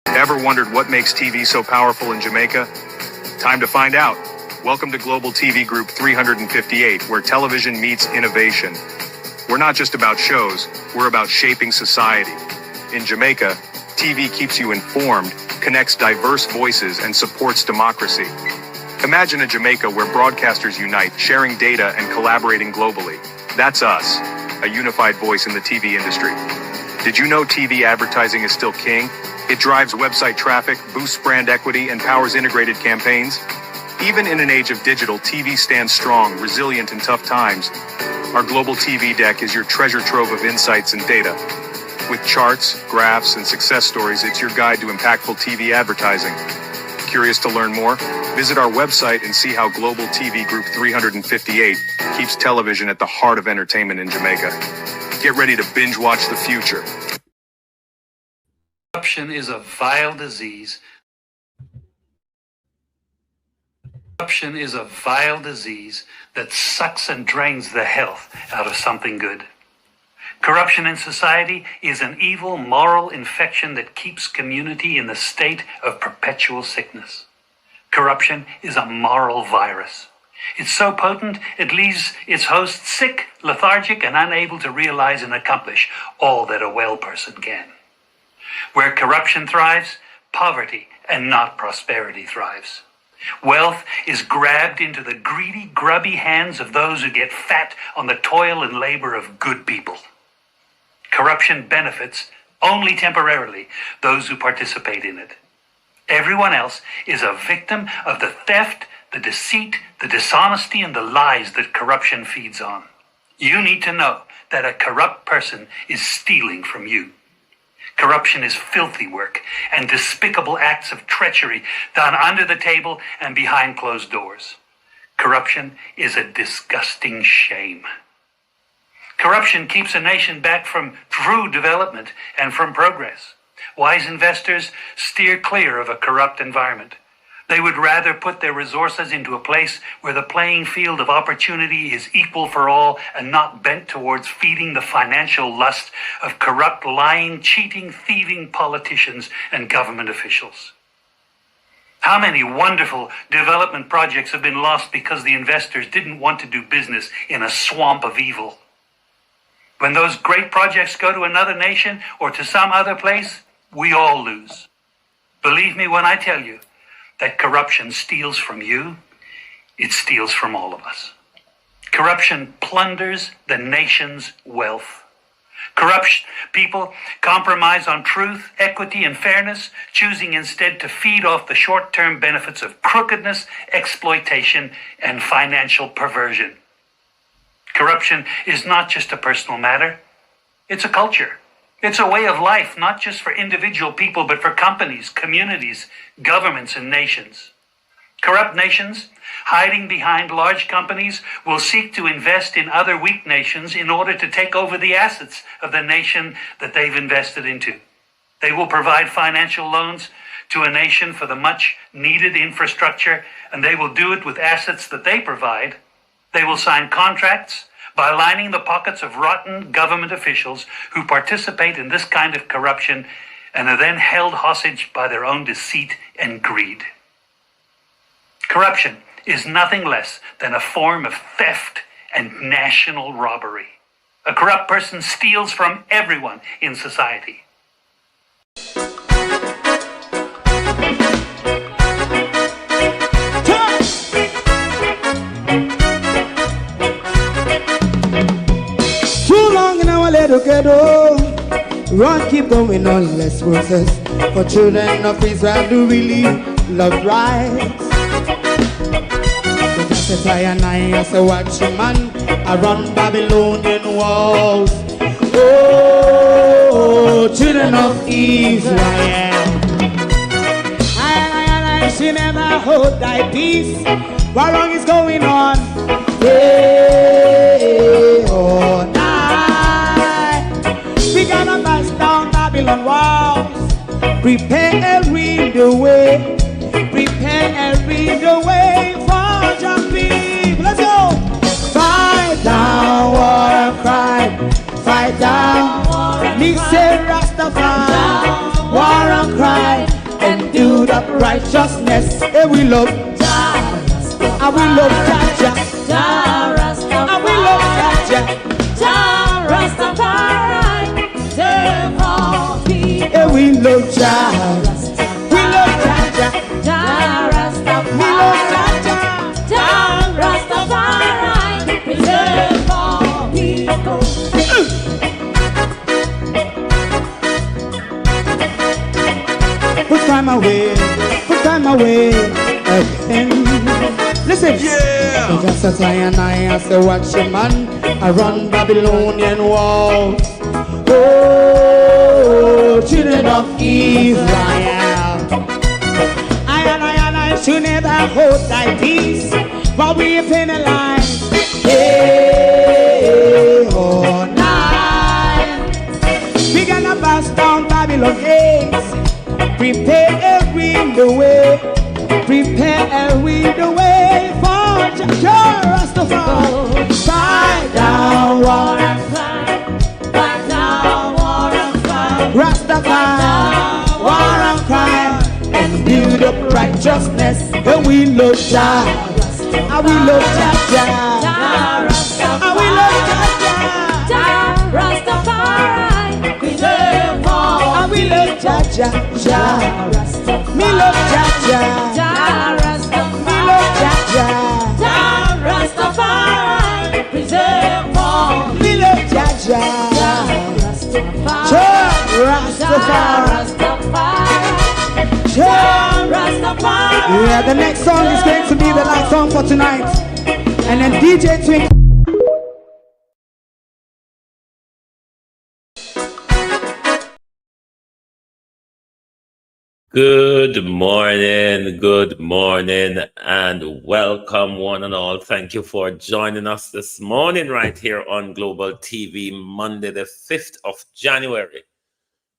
Ever wondered what makes TV so powerful in Jamaica? Time to find out. Welcome to Global TV Group 358, where television meets innovation. We're not just about shows, we're about shaping society. In Jamaica, TV keeps you informed, connects diverse voices, and supports democracy. Imagine a Jamaica where broadcasters unite, sharing data and collaborating globally. That's us, a unified voice in the TV industry. Did you know TV advertising is still king? It drives website traffic, boosts brand equity, and powers integrated campaigns. Even in an age of digital, TV stands strong, resilient in tough times. Our global TV deck is your treasure trove of insights and data. With charts, graphs, and success stories, it's your guide to impactful TV advertising. Curious to learn more? Visit our website and see how Global TV Group 358 keeps television at the heart of entertainment in Jamaica. Get ready to binge watch the future. Corruption is a vile disease. Corruption is a vile disease that sucks and drains the health out of something good. Corruption in society is an evil moral infection that keeps community in the state of perpetual sickness. Corruption is a moral virus. It's so potent, it leaves its host sick, lethargic, and unable to realize and accomplish all that a well person can. Where corruption thrives, poverty and not prosperity thrives. Wealth is grabbed into the greedy, grubby hands of those who get fat on the toil and labor of good people. Corruption benefits, only temporarily, those who participate in it. Everyone else is a victim of the theft, the deceit, the dishonesty, and the lies that corruption feeds on. You need to know that a corrupt person is stealing from you. Corruption is filthy work and despicable acts of treachery done under the table and behind closed doors. Corruption is a disgusting shame. Corruption keeps a nation back from true development and from progress. Wise investors steer clear of a corrupt environment. They would rather put their resources into a place where the playing field of opportunity is equal for all and not bent towards feeding the financial lust of corrupt, lying, cheating, thieving politicians and government officials. How many wonderful development projects have been lost because the investors didn't want to do business in a swamp of evil? When those great projects go to another nation or to some other place, we all lose. Believe me when I tell you that corruption steals from you, it steals from all of us. Corruption plunders the nation's wealth. Corrupt people compromise on truth, equity, and fairness, choosing instead to feed off the short-term benefits of crookedness, exploitation, and financial perversion. Corruption is not just a personal matter, it's a culture. It's a way of life, not just for individual people, but for companies, communities, governments, and nations. Corrupt nations, hiding behind large companies, will seek to invest in other weak nations in order to take over the assets of the nation that they've invested into. They will provide financial loans to a nation for the much-needed infrastructure, and they will do it with assets that they provide. They will sign contracts by lining the pockets of rotten government officials who participate in this kind of corruption and are then held hostage by their own deceit and greed. Corruption is nothing less than a form of theft and national robbery. A corrupt person steals from everyone in society. Ghetto, run, keep going on, less process. For children of Israel do really love rights. So just a try and I as a watchman around Babylonian walls. Oh, children of Israel, I should never hold thy peace. What wrong is going on? Hey, oh, we gonna bust down Babylon walls. Prepare and read the way. Prepare and read the way for your people. Let's go. Fight down, war and cry. Fight down, me say Rastafari. War and cry. up righteousness. Hey, we love Jah, and we love Jah, Jah, and we love Jah, Jah, Rastafari, save all people. Hey, we love Jah, we love Jah, Jah, Rastafari, we love Jah, Jah, Rastafari, save all people. Put time away again. Listen, yeah. So just as I and I say, watch a man, I run Babylonian walls. Oh, children of Israel. I should never hold thy peace, while we penalize. Hey, oh, night. We gonna bust down Babylon gates. Prepare the way, prepare the way for Jah Rastafari. Fight down, war and fight down, war and fight. Rastafari, war and fight, and build up righteousness. And we love Jah, and we love Jah, and we love Jah, Rastafari. We love all, and we love Jah, Jah. Me love Jah, Jah, Rastafari. Me love Jah, Rastafari. Preserve all. Me love Jah, Rastafari. Rastafari. Yeah, the next song is going to be the last song for tonight. And then DJ Twink. Good morning, and welcome one and all. Thank you for joining us this morning right here on Global TV, Monday, the 5th of January,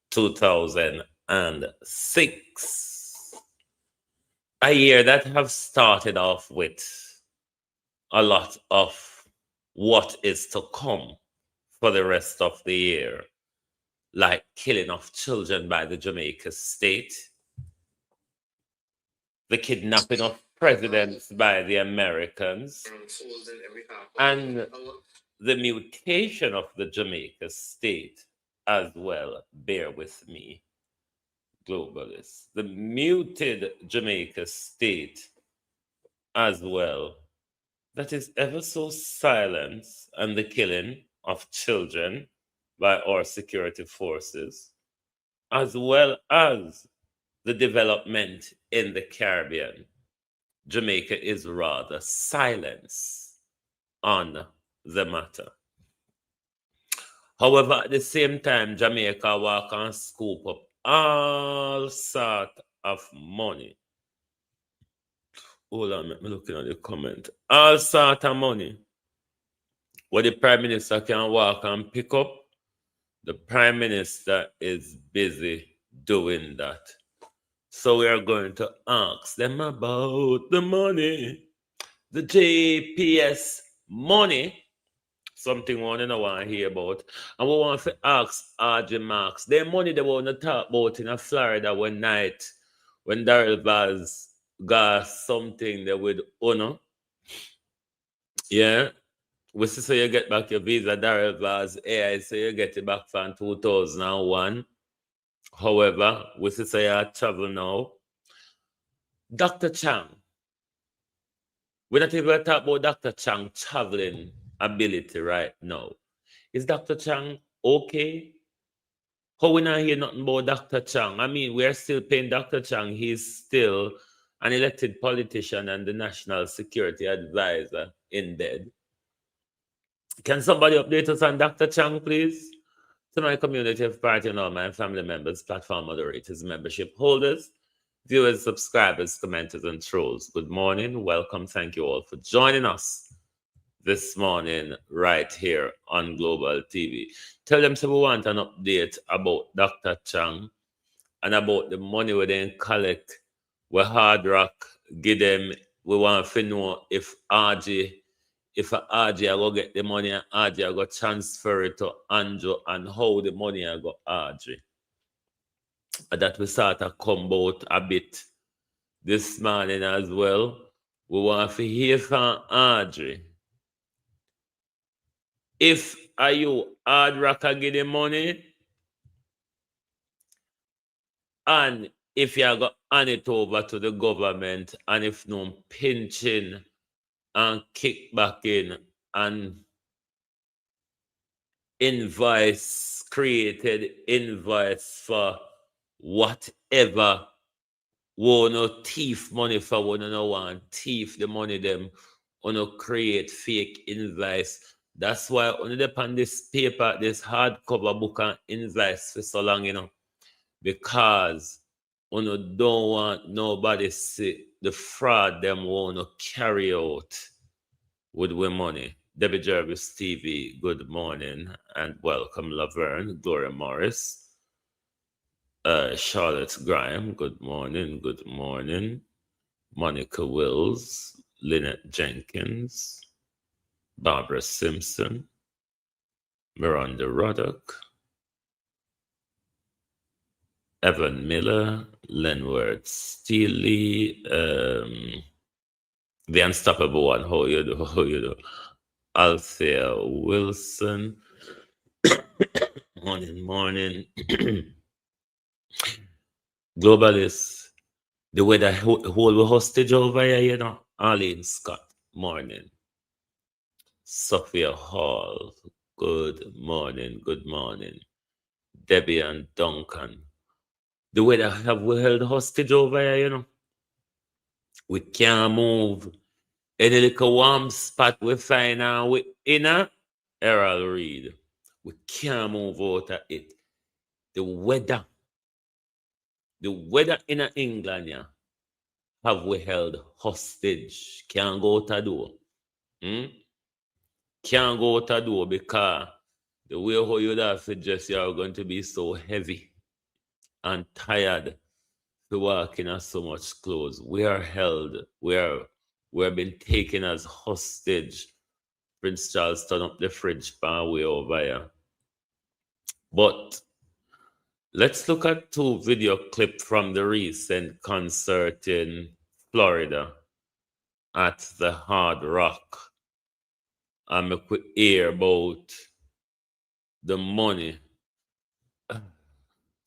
2006. A year that have started off with a lot of what is to come for the rest of the year, like killing of children by the Jamaica state, the kidnapping of presidents by the Americans, and the mutation of the Jamaica state as well. Bear with me, globalists. The muted Jamaica state as well, that is ever so silent, and the killing of children by our security forces, as well as the development in the Caribbean. Jamaica is rather silent on the matter. However, at the same time, Jamaica walk and scoop up all sort of money. Hold on, I'm looking at the comment. All sort of money where the Prime Minister can walk and pick up. The Prime Minister is busy doing that. So we are going to ask them about the money, the JPS money, something we want to hear about. And we want to ask AUDREY Marks, their money they want to talk about in Florida one night when Darrell Vaz got something there with honor. Yeah. We see so you get back your visa, Darrell Vaz. AI so you get it back from 2001. However, we see so you travel now. Dr. Chang. We're not even talking about Dr. Chang traveling ability right now. Is Dr. Chang okay? How we not hear nothing about Dr. Chang? I mean, we're still paying Dr. Chang. He's still an elected politician and the national security advisor in bed. Can somebody update us on Dr. Chang, please? To my community of party and all my family members, platform moderators, membership holders, viewers, subscribers, commenters, and trolls. Good morning. Welcome. Thank you all for joining us this morning right here on Global TV. Tell them so we want an update about Dr. Chang and about the money we then collect where HardRock give them. We want to know if RJ will get the money and RJ will transfer it to Andrew and how the money will go RJ. That we sort of come out a bit this morning as well. We want to hear from Audrey. If are you HardRock give the money, and if you go hand it over to the government, and if no pinching and kick back in and created invoice for whatever, no thief money for one no one thief the money them no create fake invoice. That's why only upon this paper, this hardcover book and invoice for so long, because you don't want nobody see the fraud them want to carry out with we money. Debbie Jarvis TV, good morning and welcome. Laverne, Gloria Morris, Charlotte Graham, good morning, good morning. Monica Wills, Lynette Jenkins, Barbara Simpson, Miranda Ruddock, Evan Miller, Lenward Steely, the Unstoppable One, how you do? Althea Wilson, morning. Globalist, the way that whole hostage over here, Arlene Scott, morning. Sophia Hall, good morning. Debbie and Duncan. The way that we held hostage over here, we can't move. Any little warm spot we find out we in Errol Reed. We can't move out of it. The weather in England, have we held hostage. Can't go out the door. Can't go out the door because the way how you have suggest you are going to be so heavy and tired to walk in so much clothes. We are held. We have been taken as hostage. Prince Charles turned up the fridge pan way over here. But let's look at two video clips from the recent concert in Florida at the Hard Rock. And we could hear about the money.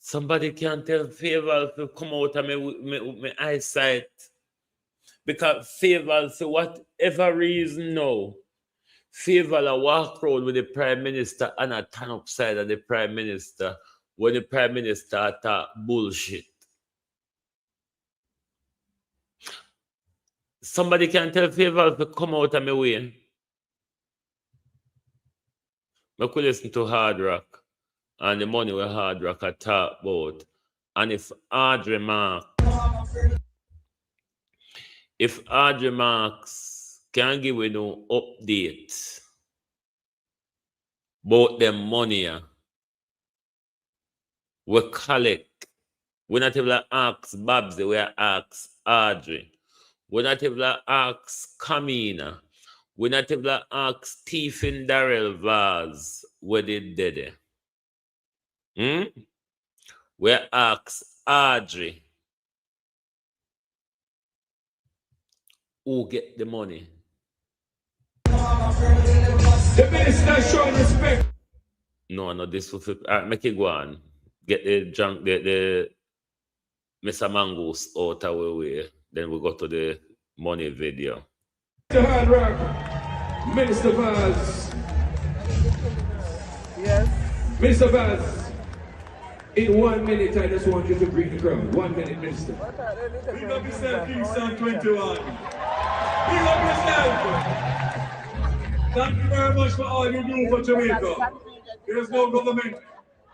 Somebody can tell Favor to come out of my eyesight. Because Favor, for whatever reason now, Favor walk around with the Prime Minister and I turn upside of the Prime Minister when the Prime Minister talk bullshit. Somebody can tell Favor to come out of my way. I could listen to HardRock and the money where HardRock I talk about. And if Audrey Marks can give you no update about them money we collect. We're not able to ask Babsy, we ask Audrey. We're not able to ask Kamina. We're not able to ask Stephen Darrell Vaz where they did it. We ask Audrey who get the money. The minister showing respect. No, this will fit. All right, make it go on. Get the Mr. Mangoose out of our way. Then we go to the money video. The HardRock, Minister Vaz. Yes. Minister Vaz, in 1 minute, I just want you to greet the crowd. 1 minute, Minister. Big up yourself, Kingston 21. Big up yourself. Thank you very much for all you do for Jamaica. There's no government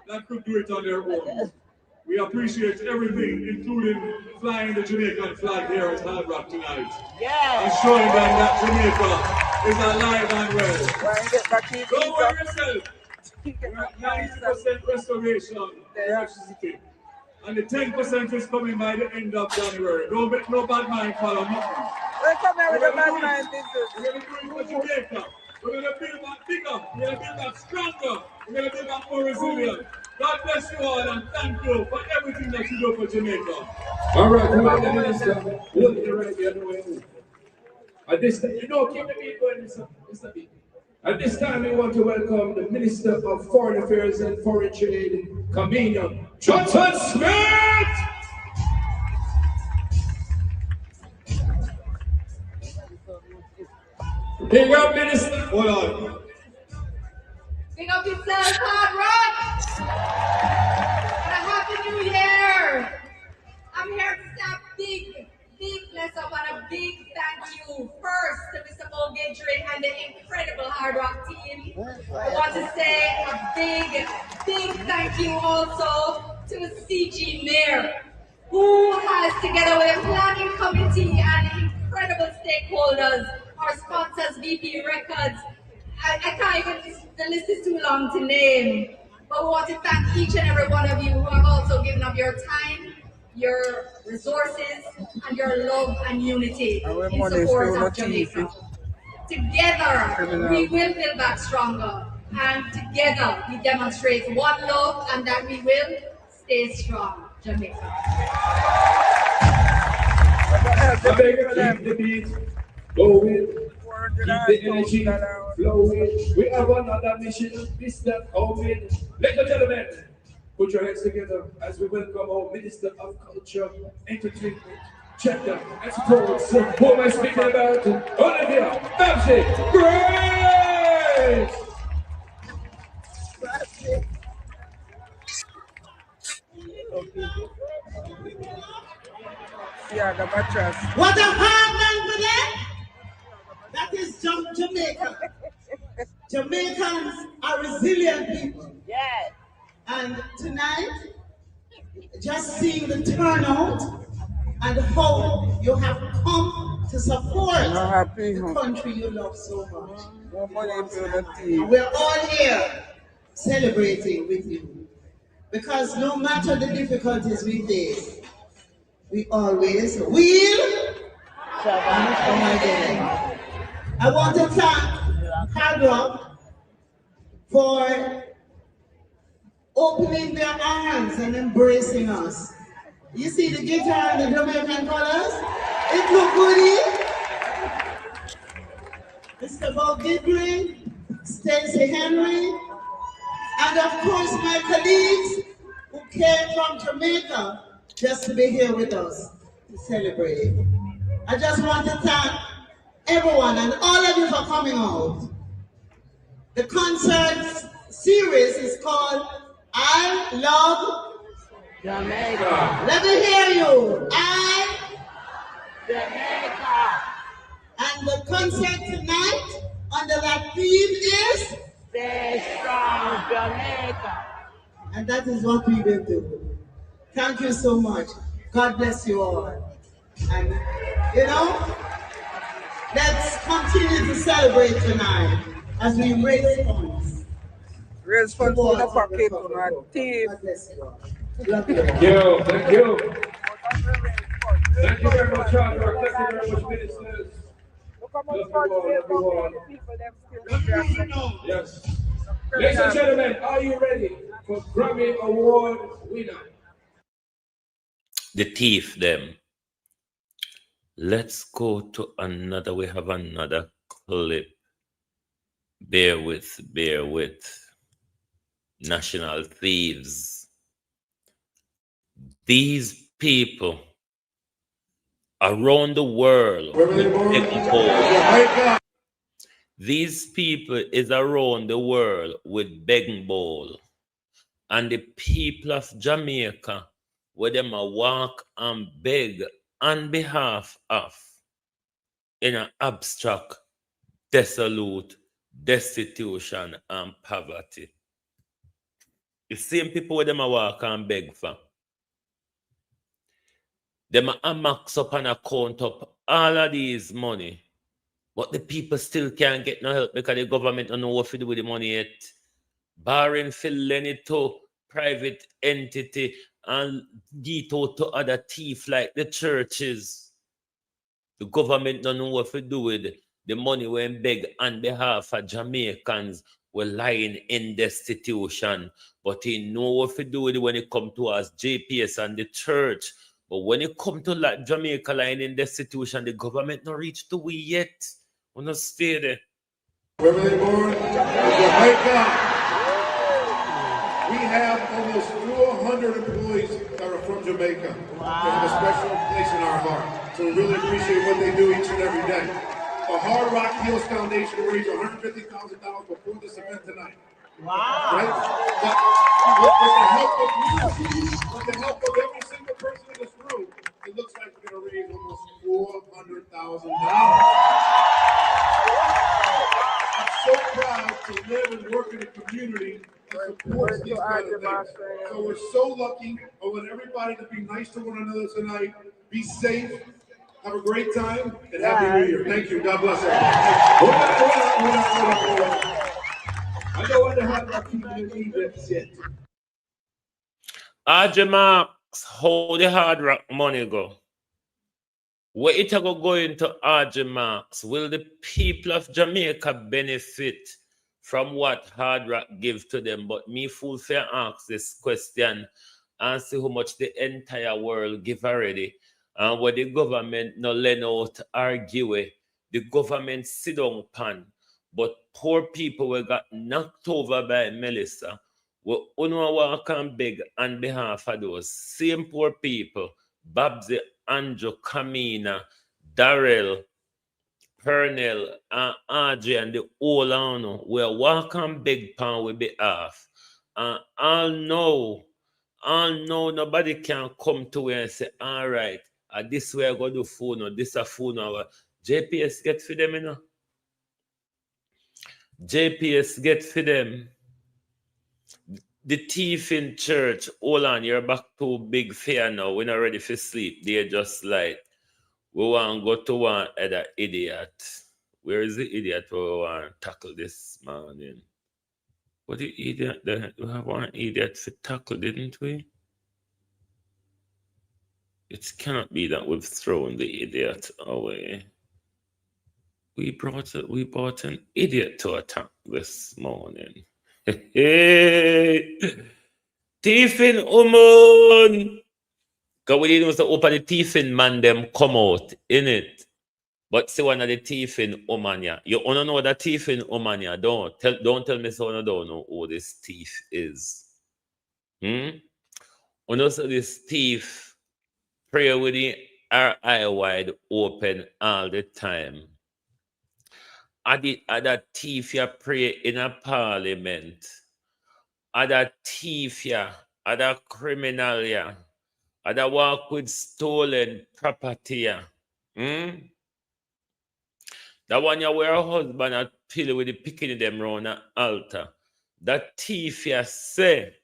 that could do it on their own. We appreciate everything, including flying the Jamaican flag here at HardRock tonight. Yeah. And showing them that Jamaica is alive and well. Don't worry yourself. We're at 90% restoration electricity. And the 10% is coming by the end of January. Don't make no bad mind follow nothing. We're coming with a bad mind We're going to do it for Jamaica. We're going to build back bigger. We're going to build back stronger. We're going to build back more resilient. God bless you all and thank you for everything that you do for Jamaica. All right, who are the minister? Hold it right here, no way move. At this time, you know, keep the beat going, Mr. B. At this time, we want to welcome the Minister of Foreign Affairs and Foreign Trade, Comedian Johnson Smith! Big up, Minister. Hold on. Big up yourself, HardRock! And a happy new year! I'm here to say a big bless up and a big thank you first to Mr. AUDREY and the incredible HardRock team. I want to say a big thank you also to the CG Mayor, who has, together with a planning committee and incredible stakeholders, our sponsors, VP Records. I can't even, the list is too long to name. But we want to thank each and every one of you who have also given up your time, your resources, and your love and unity in support of Jamaica. Together, we will build back stronger. And together, we demonstrate one love and that we will stay strong, Jamaica. Keep the beat going, keep the energy flowing. We have another mission, this that open. Ladies and gentlemen, put your hands together as we welcome our Minister of Culture, Entertainment, Gender, and Sports. Who am I speaking about? Olivia Babsy Grace! What a hard man for them! That is Jamaica. Jamaicans are resilient people. Yes. And tonight, just seeing the turnout and how you have come to support the country you love so much. We're all here celebrating with you. Because no matter the difficulties we face, we always will come again. I want to thank HardRock for opening their arms and embracing us. You see the guitar and the Jamaican colors? It look good. Mr. AUDREY, Stacey Henry, and of course my colleagues who came from Jamaica just to be here with us to celebrate. I just want to thank everyone and all of you for coming out. The concert series is called I Love Jamaica. Let me hear you. I Jamaica. And the concert tonight under that theme is Stay Strong Jamaica. And that is what we will do. Thank you so much. God bless you all. And you know, let's continue to celebrate tonight as we raise funds. Raise funds for the pocket on our team. God bless you all. Thank you. Thank you. Thank you very much, HardRock. Thank you very much, ministers. Yes. Ladies and gentlemen, are you ready for Grammy Award winner? The thief them. Let's go to another. We have another clip. Bear with. National thieves. These people around the world with begging bowl. These people is around the world with begging bowl. And the people of Jamaica, where them a walk and beg on behalf of in an abstract, desolate, destitution and poverty. The same people where them a walk and beg for. Them a max up and account up all of these money. But the people still can't get no help because the government don't know what to do with the money yet. Barring for lending it to private entity and give it out to other thieves like the churches. The government don't know what to do with the money when beg on behalf of Jamaicans were lying in destitution. But he know what to do with it when it come to us, JPS and the church. But when it come to like Jamaica lying in destitution, the government not reached to we yet. We not stay there. Where were they born? Jamaica. We have almost 400 employees that are from Jamaica. Wow. They have a special place in our heart. So we really appreciate what they do each and every day. The Hard Rock Heals Foundation raised $150,000 before this event tonight. Wow. Right? But with the help of every single person in this room, it looks like we're going to raise almost $400,000. I'm so proud to live and work in a community that supports these kind of things. So we're so lucky. I want everybody to be nice to one another tonight. Be safe. Have a great time and Happy New Year. Thank you. God bless everyone. I don't want to have that people in Egypt yet. AUDREY Marks, how the Hard Rock money go? Where it go into AUDREY Marks? Will the people of Jamaica benefit from what Hard Rock give to them? But me fool fair ask this question and see how much the entire world give already. And what the government no lend out argue, the government sit down pan. But poor people were got knocked over by Melissa. We only walk and beg on behalf of those same poor people, Babsy, Andrew, Kamina, Darrell, Pernell, and AUDREY, and the whole on we walk and beg pan with behalf. And all know nobody can come to you and say, all right, this way I go do phone or this a phone or JPS get for them, you know. JPS get for them. The thief in church, hold on, you're back to big fear now. We're not ready for sleep. They're just like, we want to go to one other idiot. Where is the idiot we want to tackle this morning? What the idiot? We have one idiot to tackle, didn't we? It cannot be that we've thrown the idiot away. We brought an idiot to attack this morning. Hey, thiefing woman. Because we didn't know open the thiefing man them come out in it. But see one of the thiefing woman, yeah. You wanna know the thiefing woman, yeah. Don't tell me so I don't know who this thief is. You know so this thief pray with our eye wide open all the time. That thief ya pray in a parliament. That thief ya, that criminal ya, that walk with stolen property ya. That one ya wear a husband at pillow with the picking them round the altar. That thief ya say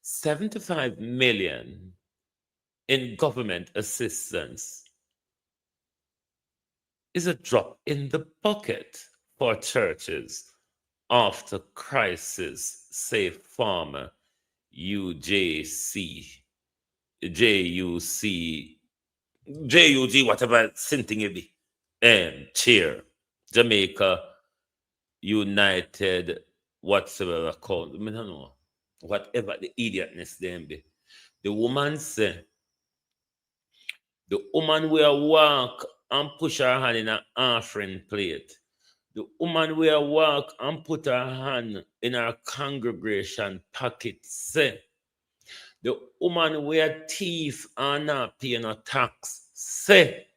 75 million in government assistance is a drop in the bucket for churches after crisis, say former UJC, JUG, whatever something it be, chair, Jamaica United, whatsoever called, I don't know, whatever the idiotness them be. The woman say, the woman will walk and push her hand in an offering plate. The woman will walk and put her hand in her congregation pocket. Say, the woman will thief and not pay no tax. Say,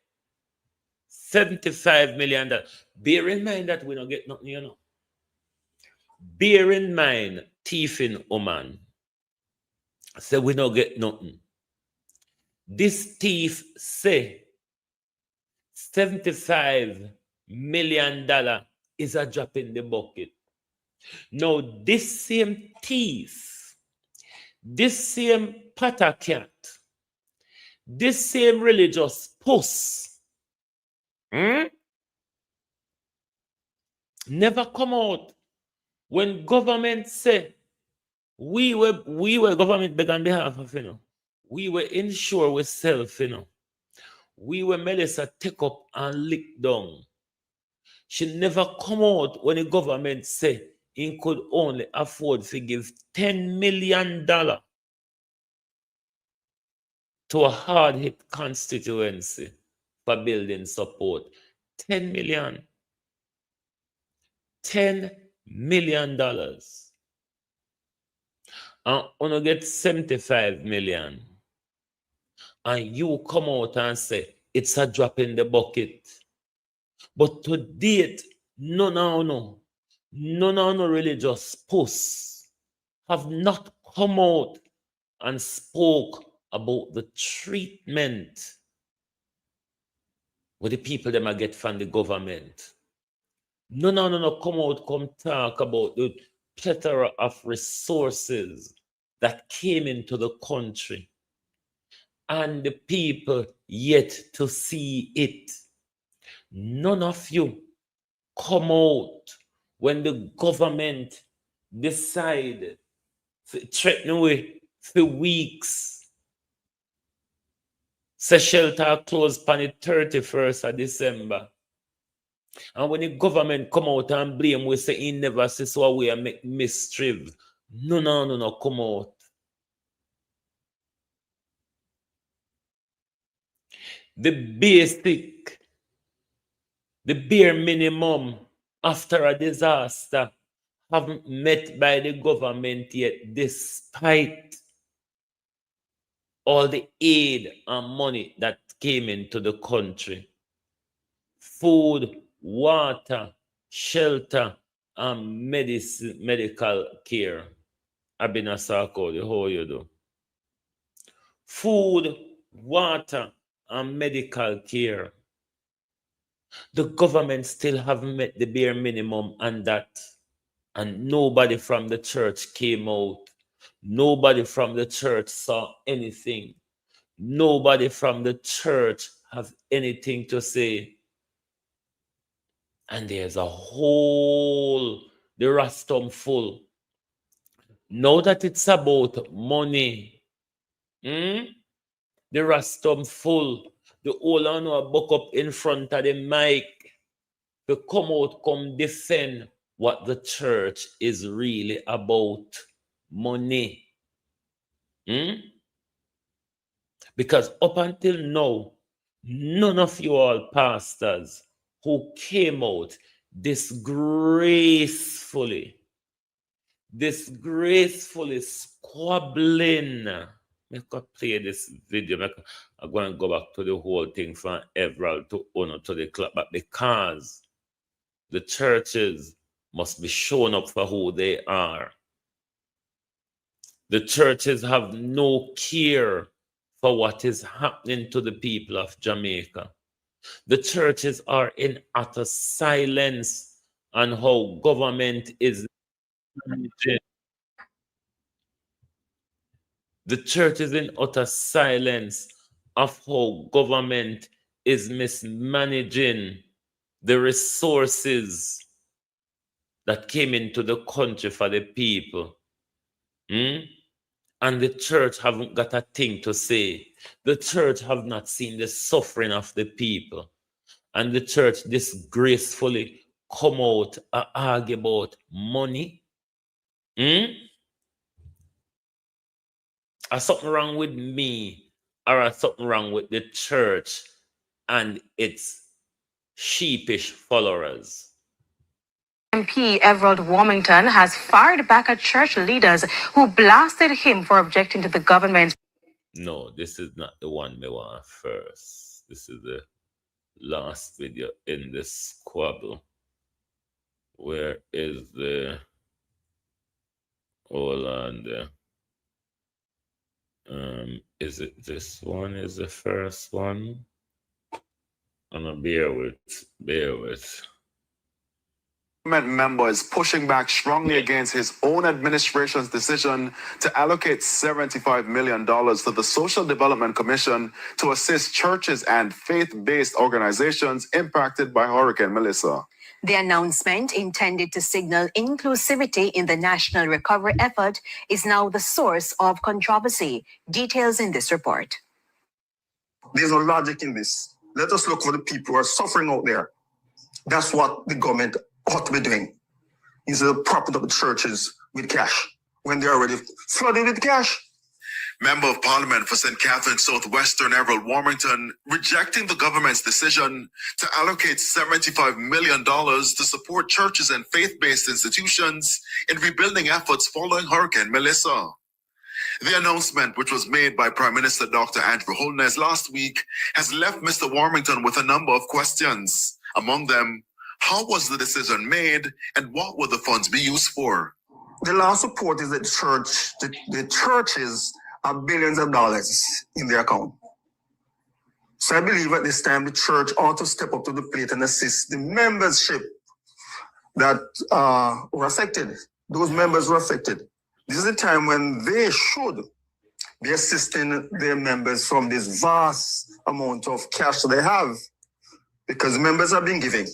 $75 million. Bear in mind that we don't get nothing, you know. Bear in mind, thieving woman. Say, we don't get nothing. This thief say, $75 million is a drop in the bucket. Now, this same thief, this same pata cat, this same religious puss, never come out when government say, we were government beg on behalf of, you know, we were insure with self, you know. We were Melissa take up and lick down. She never come out when the government say he could only afford to give $10 million to a hard-hit constituency for building support. $10 million. $10 million. And you get 75 million. And you come out and say, it's a drop in the bucket. But to date, none of religious posts have not come out and spoke about the treatment what the people them a get from the government. None come out, come talk about the plethora of resources that came into the country and the people yet to see it. None of you come out when the government decide to threaten away for weeks. Say shelter closed on the 31st of December. And when the government come out and blame, we say he never says so we make mischief. No, come out. The bare minimum after a disaster haven't met by the government yet, despite all the aid and money that came into the country. Food, water, shelter, and medical care. I've been a circle, how you do? Food, water, and medical care. The government still haven't met the bare minimum on that. And nobody from the church came out. Nobody from the church saw anything. Nobody from the church have anything to say. And there's a whole, the rostrum full. Now that it's about money, the rostrum full. The whole one who buck up in front of the mic to come out, come defend what the church is really about. Money. Because up until now, none of you all pastors who came out disgracefully squabbling. I could play this video. I'm going to go back to the whole thing from Everald to Ono to the club, but because the churches must be shown up for who they are. The churches have no care for what is happening to the people of Jamaica. The churches are in utter silence on how government is managing. The church is in utter silence of how government is mismanaging the resources that came into the country for the people. And the church haven't got a thing to say. The church have not seen the suffering of the people. And the church disgracefully come out and argue about money. Are something wrong with me, or is something wrong with the church and its sheepish followers? MP Everald Warmington has fired back at church leaders who blasted him for objecting to the government. No, this is not the one we want first. This is the last video in this squabble. Where is the... Hold on there. Is it this one is the first one? I'm gonna bear with. Member is pushing back strongly against his own administration's decision to allocate $75 million to the Social Development Commission to assist churches and faith-based organizations impacted by Hurricane Melissa. The announcement, intended to signal inclusivity in the national recovery effort, is now the source of controversy. Details in this report. There's no logic in this. Let us look for the people who are suffering out there. That's what the government ought to be doing. instead of propping up the churches with cash when they're already flooded with cash. Member of Parliament for St. Catherine Southwestern Everett Warmington rejecting the government's decision to allocate $75 million to support churches and faith-based institutions in rebuilding efforts following Hurricane Melissa. The announcement, which was made by Prime Minister Dr. Andrew Holness last week, has left Mr. Warmington with a number of questions. Among them, how was the decision made and what will the funds be used for? The last report is that the churches have billions of dollars in their account. So I believe at this time the church ought to step up to the plate and assist the membership that were affected. Those members were affected. This is a time when they should be assisting their members from this vast amount of cash that they have, because members have been giving.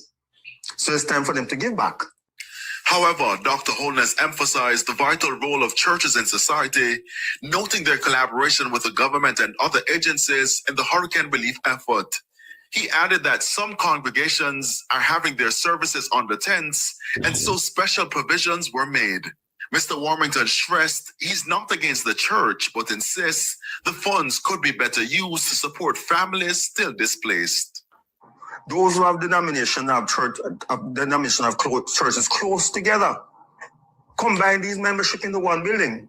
So it's time for them to give back. However, Dr. Holness emphasized the vital role of churches in society, noting their collaboration with the government and other agencies in the hurricane relief effort. He added that some congregations are having their services under tents, and so special provisions were made. Mr. Warmington stressed he's not against the church, but insists the funds could be better used to support families still displaced. Those who have denomination of churches close together, combine these membership into one building.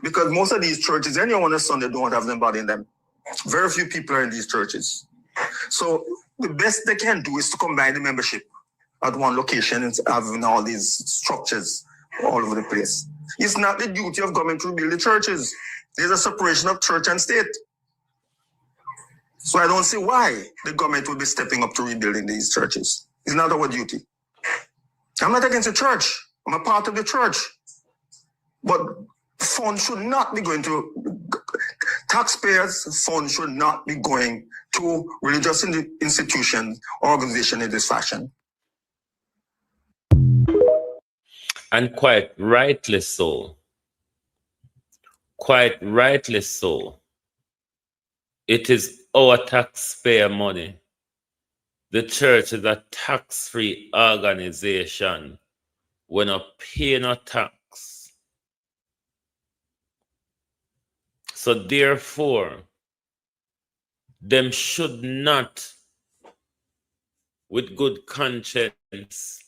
Because most of these churches, anyone on a Sunday don't have anybody in them. Very few people are in these churches. So the best they can do is to combine the membership at one location and having all these structures all over the place. It's not the duty of government to rebuild the churches. There's a separation of church and state. So I don't see why the government would be stepping up to rebuilding these churches. It's not our duty. I'm not against the church. I'm a part of the church. But funds should not be going to taxpayers. Funds should not be going to religious institutions or organizations in this fashion. And quite rightly so. Quite rightly so. It is our taxpayer money. The church is a tax-free organization. We're not paying no tax. So therefore, them should not, with good conscience,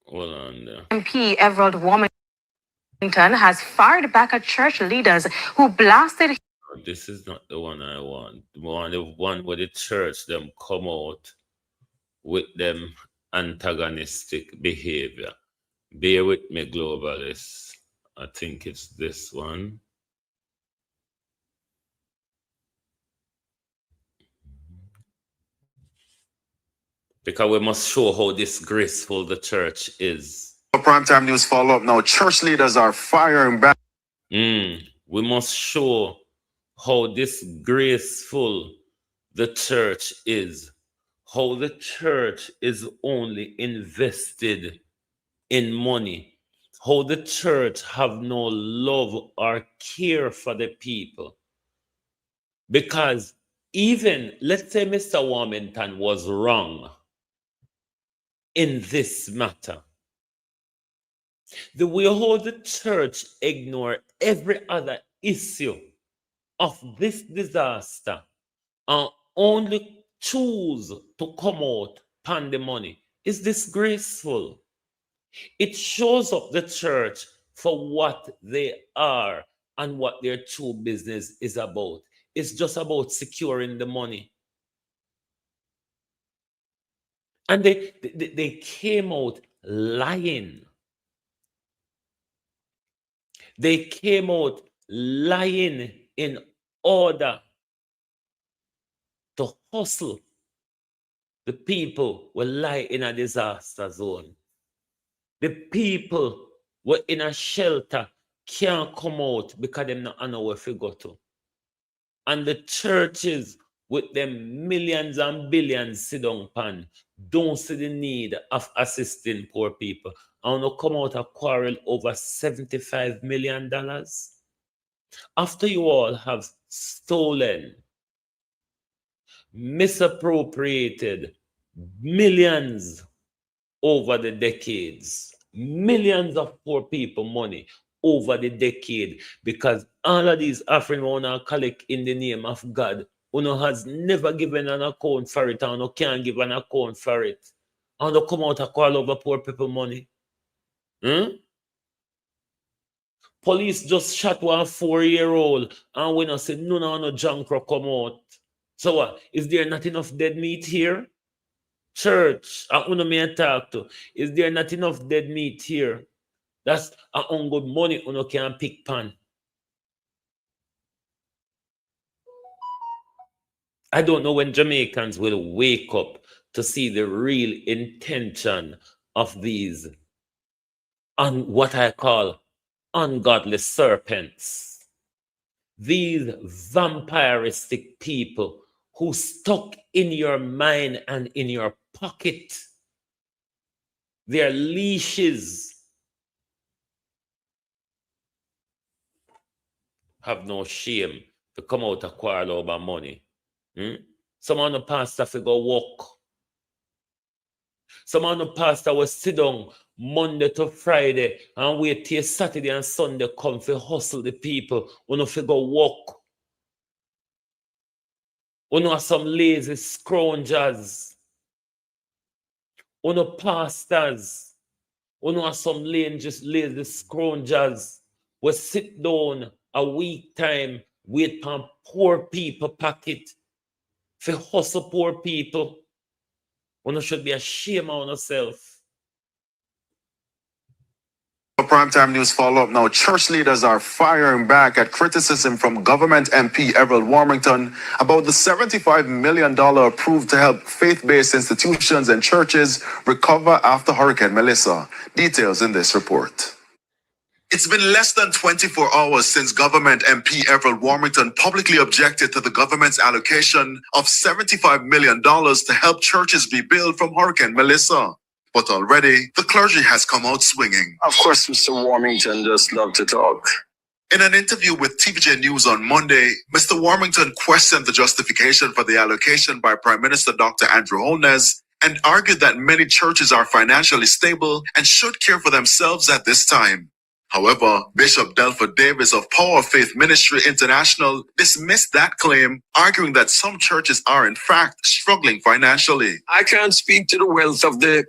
hold on there. MP Everald Warmington has fired back at church leaders who blasted. This is not the one I want. The one where the church them come out with them antagonistic behavior. Bear with me, globalists. I think it's this one. Because we must show how disgraceful the church is. Primetime News follow-up now. Church leaders are firing back. We must show how disgraceful the church is. How the church is only invested in money. How the church have no love or care for the people. Because even, let's say Mr. Warmington was wrong in this matter. The way how the church ignore every other issue of this disaster and only choose to come out upon the money is disgraceful. It shows up the church for what they are and what their true business is about. It's just about securing the money. And they came out lying. They came out lying in order to hustle the people who lie in a disaster zone. The people were in a shelter can't come out because they don't know where to go to. And the churches with them millions and billions sit down pan don't see the need of assisting poor people. And to come out a quarrel over $75 million after you all have stolen, misappropriated millions over the decades. millions of poor people money over the decade because all of these offering wanna collect in the name of God. Uno has never given an account for it, and Uno can't give an account for it. And Uno come out and call over poor people money. Police just shot one 4-year-old, and we not say no junk rock come out. So what? Is there not enough dead meat here? Church, I Uno may talk to. Is there not enough dead meat here? That's a good money Uno can pick pan. I don't know when Jamaicans will wake up to see the real intention of these what I call ungodly serpents. These vampiristic people who stuck in your mind and in your pocket. Their leashes have no shame to come out and quarrel over money. Some of the pastor fi go walk. Some of the pastor will sit down Monday to Friday and wait till Saturday and Sunday come fi hustle the people. Uno fi go walk. Uno are some lazy scroungers. Uno pastors. Uno are some lazy scroungers. We sit down a week time, wait for poor people pocket. For hustle poor people. Uno should be ashamed of yourself. Primetime News follow-up now. Church leaders are firing back at criticism from government MP Everett Warmington about the $75 million approved to help faith-based institutions and churches recover after Hurricane Melissa. Details in this report. It's been less than 24 hours since government MP Everett Warmington publicly objected to the government's allocation of $75 million to help churches rebuild from Hurricane Melissa. But already, the clergy has come out swinging. Of course, Mr. Warmington just loved to talk. In an interview with TVJ News on Monday, Mr. Warmington questioned the justification for the allocation by Prime Minister Dr. Andrew Holness and argued that many churches are financially stable and should care for themselves at this time. However, Bishop Delford Davis of Power of Faith Ministry International dismissed that claim, arguing that some churches are in fact struggling financially. I can't speak to the wealth of the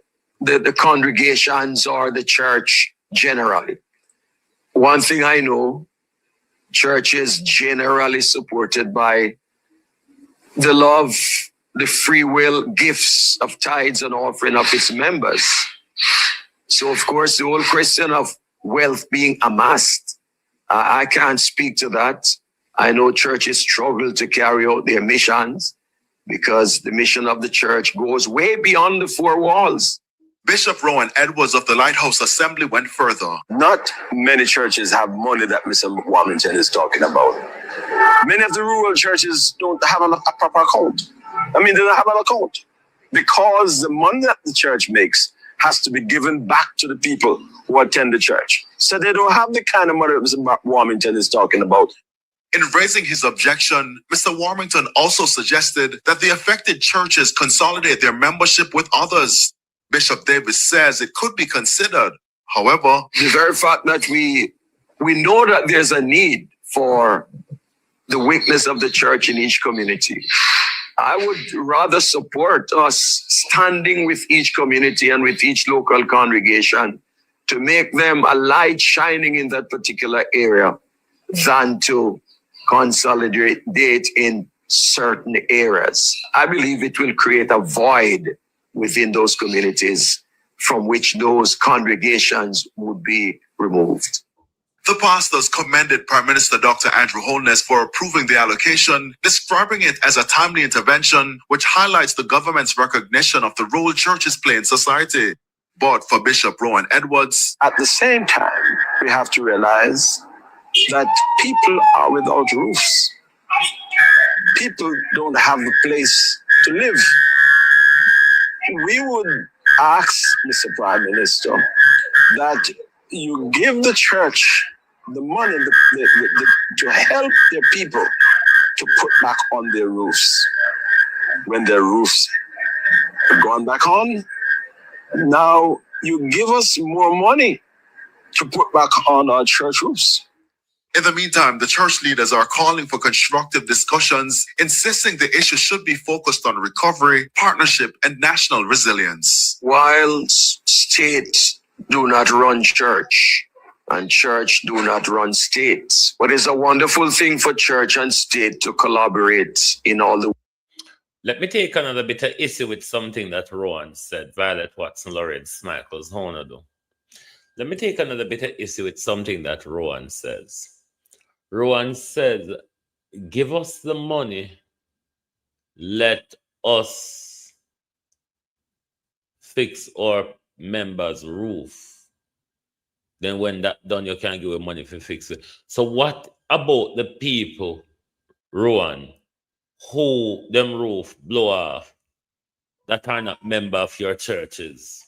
congregations or the church generally. One thing I know, church is generally supported by the love, the free will gifts of tithes and offering of its members. So of course, the whole question of wealth being amassed, I can't speak to that. I know churches struggle to carry out their missions because the mission of the church goes way beyond the four walls. Bishop Rowan Edwards of the Lighthouse Assembly went further. Not many churches have money that Mr. Warmington is talking about. Many of the rural churches don't have a proper account. They don't have an account because the money that the church makes has to be given back to the people who attend the church. So they don't have the kind of money that Mr. Warmington is talking about. In raising his objection, Mr. Warmington also suggested that the affected churches consolidate their membership with others. Bishop Davis says it could be considered. However, the very fact that we know that there's a need for the weakness of the church in each community, I would rather support us standing with each community and with each local congregation to make them a light shining in that particular area than to consolidate in certain areas. I believe it will create a void within those communities from which those congregations would be removed. The pastors commended Prime Minister Dr. Andrew Holness for approving the allocation, describing it as a timely intervention which highlights the government's recognition of the role churches play in society. But for Bishop Rowan Edwards, at the same time, we have to realize that people are without roofs. People don't have a place to live. We would ask, Mr. Prime Minister, that you give the church the money to help their people to put back on their roofs. When their roofs have gone back on, now you give us more money to put back on our church roofs. In the meantime, the church leaders are calling for constructive discussions, insisting the issue should be focused on recovery, partnership, and national resilience. While states do not run church, and church do not run states, but it's a wonderful thing for church and state to collaborate in all the. Let me take another bit of issue with something that Rowan said. Violet Watson, Lawrence Michaels, Honado. Let me take another bit of issue with something that Rowan says. Rowan says, give us the money, let us fix our members' roof. Then when that's done, you can give them money for fix it. So what about the people, Rowan, who them roof blow off that are not member of your churches?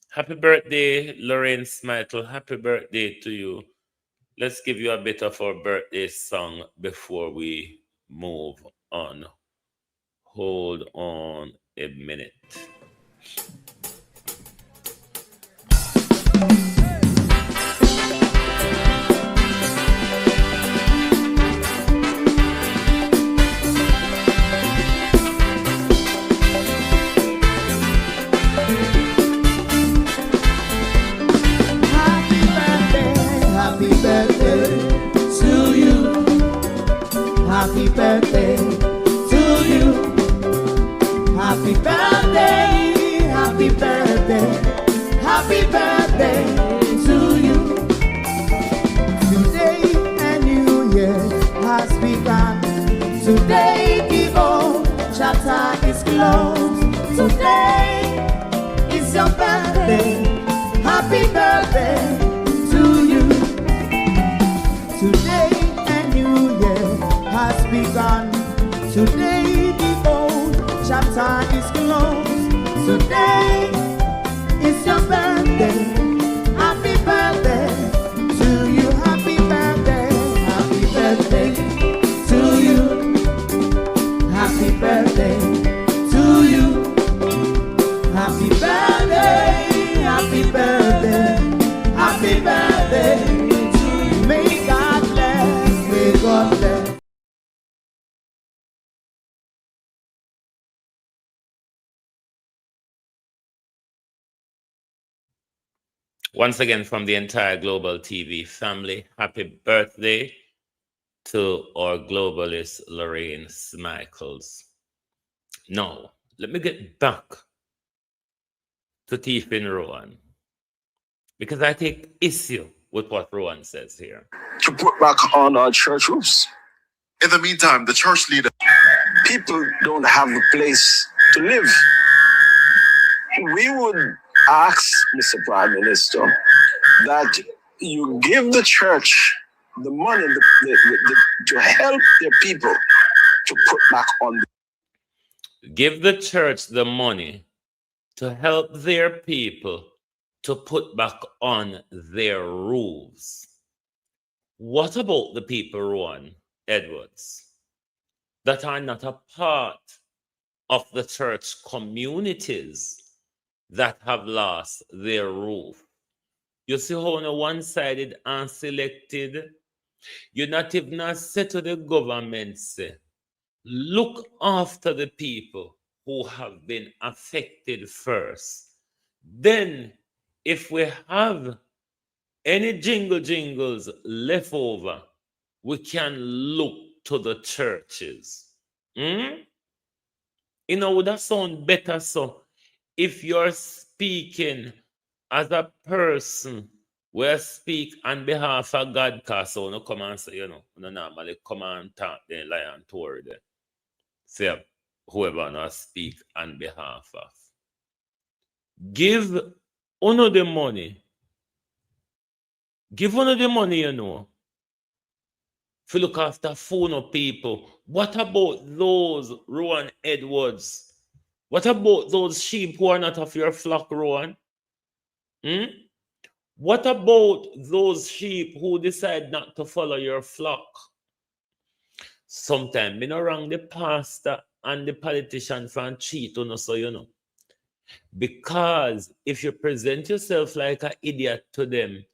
Happy birthday, Lorraine Smitle. Happy birthday to you. Let's give you a bit of our birthday song before we move on. Hold on a minute. Happy birthday to you. Happy birthday to you. Happy birthday, happy birthday, happy birthday to you. Today a new year has begun. Today the old chapter is closed. Today is your birthday. Happy birthday to you. Today a new year has begun. Today the old chapter is closed. Today is your birthday. Happy birthday to you. Happy birthday. Happy birthday to you. Happy birthday to you. Happy birthday. Happy birthday. Happy birthday to you. May God bless. May God bless. Once again, from the entire Global TV family, happy birthday to our globalist Lorraine Michaels. Now, let me get back to Tiffin Rowan, because I take issue with what Rowan says here. To put back on our church roofs. In the meantime, the church leader. People don't have a place to live. We would ask, Mr. Prime Minister, that you give the church the money to help their people to put back on. Give the church the money to help their people to put back on their roofs. What about the people, Rowan Edwards, that are not a part of the church communities that have lost their roof? You see how on a one-sided and selected, you're not even say to the government, say, look after the people who have been affected first. Then, if we have any jingles left over, we can look to the churches. You know, would that sound better so if you're speaking as a person where speak on behalf of God, because so no come and say, you know, no normally come and talk the lion toward them. Say whoever not speak on behalf of. Give honor the money. Give honor the money, you know. If you look after phone people, what about those, Rowan Edwards? What about those sheep who are not of your flock, Rowan? What about those sheep who decide not to follow your flock? Sometimes me no wrong the pastor and the politician from cheat on us, so you know. Because if you present yourself like an idiot to them,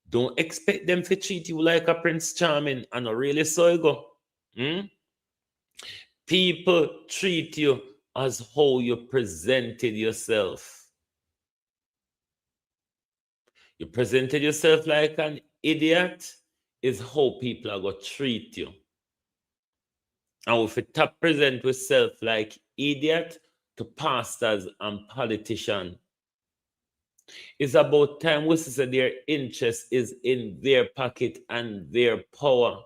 don't expect them to treat you like a Prince Charming and not really so you go. People treat you as how you presented yourself. You presented yourself like an idiot is how people are going to treat you. And if you top present yourself like idiot to pastors and politicians, it's about time we say their interest is in their pocket and their power.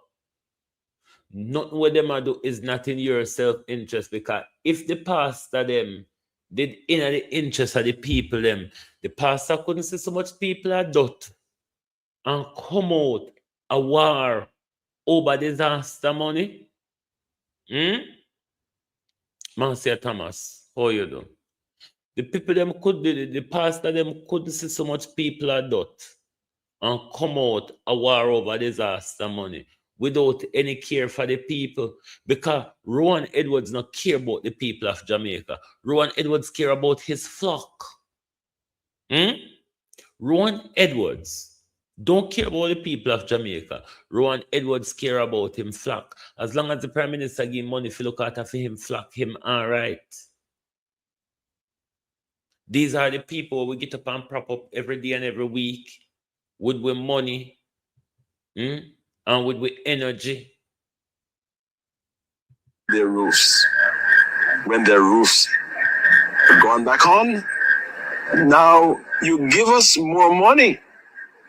Nothing what them are do is not in your self-interest, because if the pastor them did in the interest of the people them, the pastor couldn't see so much people are dot and come out a war over disaster money. Marcia Thomas, how you do? The people them could the pastor them couldn't see so much people are dot and come out a war over disaster money without any care for the people, because Rowan Edwards not care about the people of Jamaica. Rowan Edwards care about his flock. Rowan Edwards don't care about the people of Jamaica. Rowan Edwards care about him flock. As long as the Prime Minister give money to look after for him flock, him all right. These are the people we get up and prop up every day and every week with money and with energy. Their roofs. When their roofs are gone back on, now you give us more money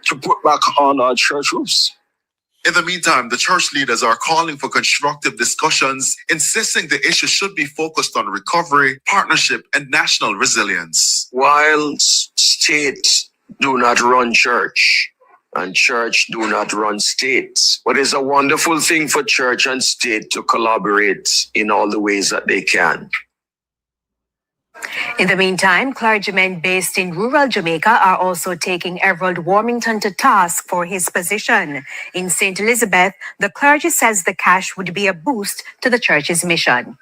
to put back on our church roofs. In the meantime, the church leaders are calling for constructive discussions, insisting the issue should be focused on recovery, partnership, and national resilience. While states do not run church, and church do not run states, but it's a wonderful thing for church and state to collaborate in all the ways that they can. In the meantime, clergymen based in rural Jamaica are also taking Everald Warmington to task for his position. In St. Elizabeth, the clergy says the cash would be a boost to the church's mission.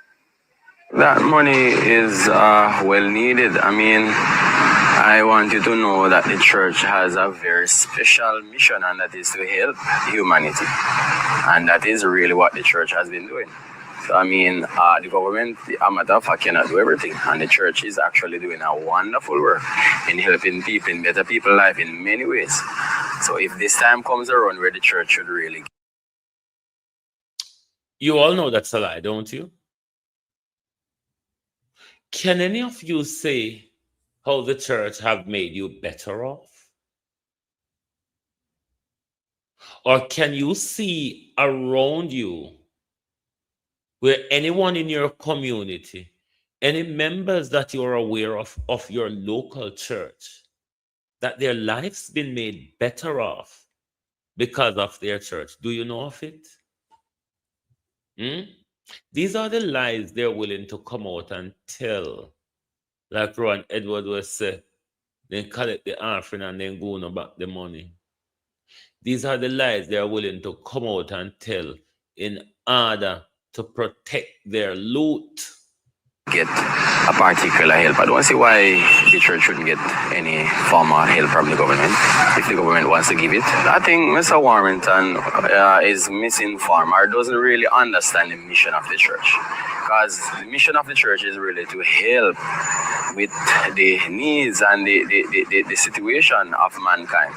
That money is well needed. I mean, I want you to know that the church has a very special mission, and that is to help humanity. And that is really what the church has been doing. So, I mean, the government, a matter of fact, cannot do everything. And the church is actually doing a wonderful work in helping people, in better people's life in many ways. So if this time comes around where the church should really... You all know that's a lie, don't you? Can any of you say how the church have made you better off? Or can you see around you where anyone in your community, any members that you're aware of your local church, that their lives been made better off because of their church? Do you know of it? These are the lies they're willing to come out and tell. Like Ron Edward was say, then collect the offering and then go on back the money. These are the lies they're willing to come out and tell in order to protect their loot. Get a particular help. I don't see why the church shouldn't get any form of help from the government if the government wants to give it. I think Mr. Warmington is misinformed or doesn't really understand the mission of the church. Because the mission of the church is really to help with the needs and the situation of mankind.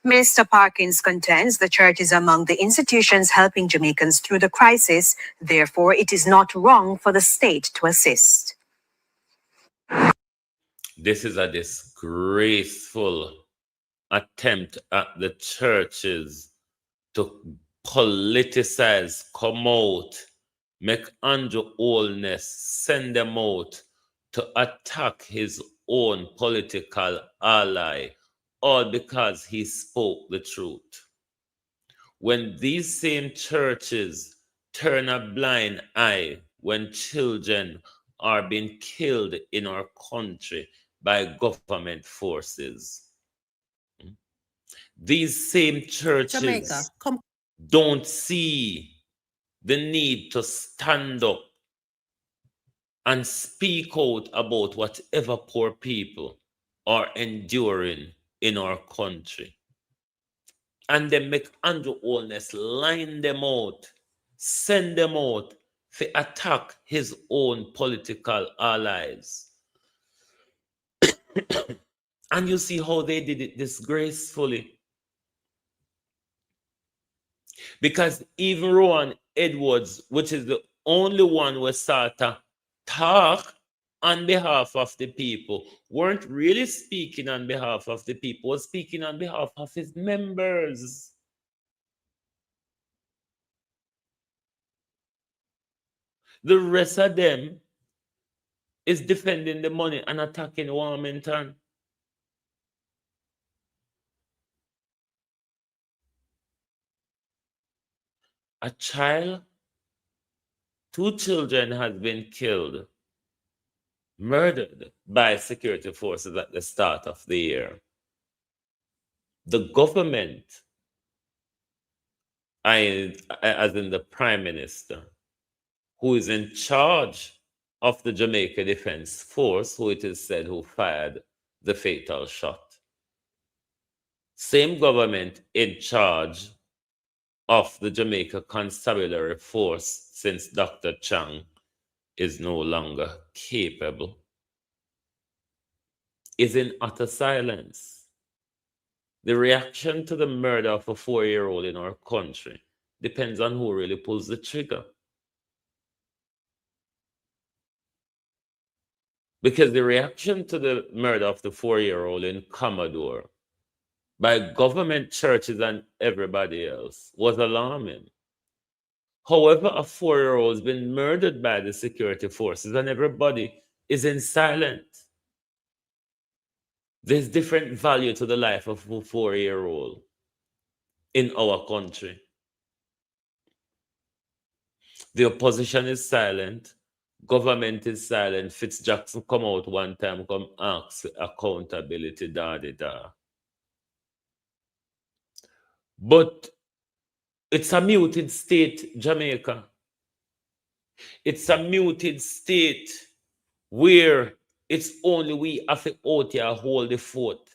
Minister Parkins contends the church is among the institutions helping Jamaicans through the crisis. Therefore, it is not wrong for the state to assist. This is a disgraceful attempt at the churches to politicize, come out, make Andrew Holness send them out to attack his own political ally, all because he spoke the truth. When these same churches turn a blind eye when children are being killed in our country by government forces, these same churches don't see the need to stand up and speak out about whatever poor people are enduring in our country. And then make Andrew Holness line them out, send them out to attack his own political allies. And you see how they did it disgracefully. Because even Rowan Edwards, which is the only one who started to talk on behalf of the people, weren't really speaking on behalf of the people, was speaking on behalf of his members. The rest of them is defending the money and attacking Wilmington. A child, 2 children has been killed, murdered by security forces at the start of the year. The government, as in the Prime Minister, who is in charge of the Jamaica Defense Force, who it is said who fired the fatal shot. Same government in charge of the Jamaica Constabulary Force, since Dr. Chang is no longer capable, is in utter silence. The reaction to the murder of a 4-year-old in our country depends on who really pulls the trigger. Because the reaction to the murder of the 4-year-old in Commodore by government, churches, and everybody else was alarming. However, a 4-year-old has been murdered by the security forces and everybody is in silence. There's different value to the life of a 4-year-old in our country. The opposition is silent. Government is silent. Fitzjackson come out one time, come ask for accountability, da-da-da. But it's a muted state, Jamaica. It's a muted state where it's only we have to out here hold the fort.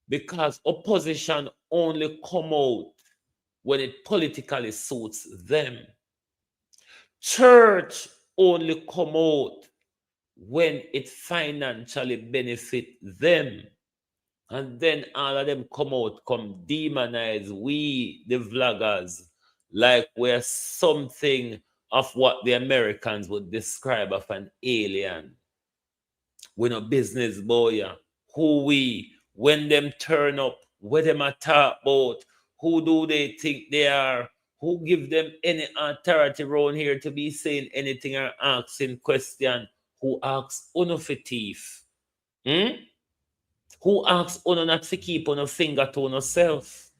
Because opposition only come out when it politically suits them. Church only come out when it financially benefit them. And then all of them come out, come demonize we, the vloggers, like we're something of what the Americans would describe of an alien. We're no business boy. Who we, when them turn up, what them a talk about, who do they think they are, who give them any authority around here to be saying anything or asking question, who asks uno for thief? Who asks uno not to keep on a finger to ourselves?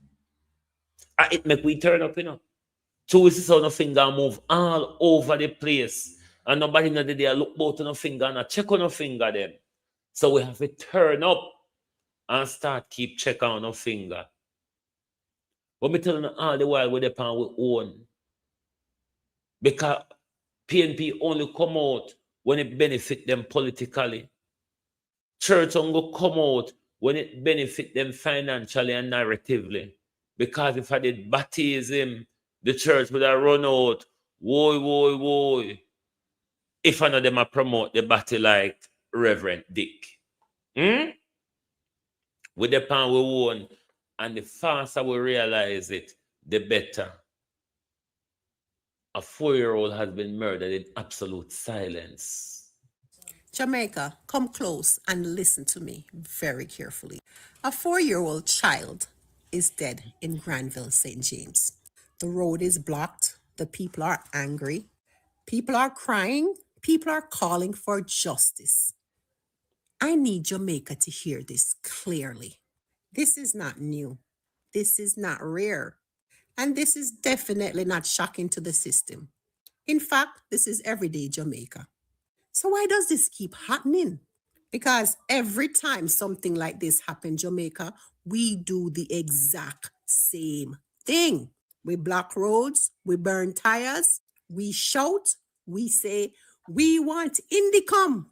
It make we turn up, So we see on a finger move all over the place. And nobody know they look both on a finger and check on a finger them. So we have to turn up and start keep checking on a finger. But me telling you all the while we depend on we own. Because PNP only come out when it benefit them politically. Church only come out when it benefit them financially and narratively. Because if I did baptism, the church would have run out. Woy. If none of them promote the battle like Reverend Dick. We depend we own. And the faster we realize it, the better. A 4-year-old has been murdered in absolute silence. Jamaica, come close and listen to me very carefully. A 4-year-old child is dead in Granville, St. James. The road is blocked. The people are angry. People are crying. People are calling for justice. I need Jamaica to hear this clearly. This is not new. This is not rare. And this is definitely not shocking to the system. In fact, this is everyday Jamaica. So why does this keep happening? Because every time something like this happens in Jamaica, we do the exact same thing. We block roads, we burn tires, we shout, we say, we want Indicom.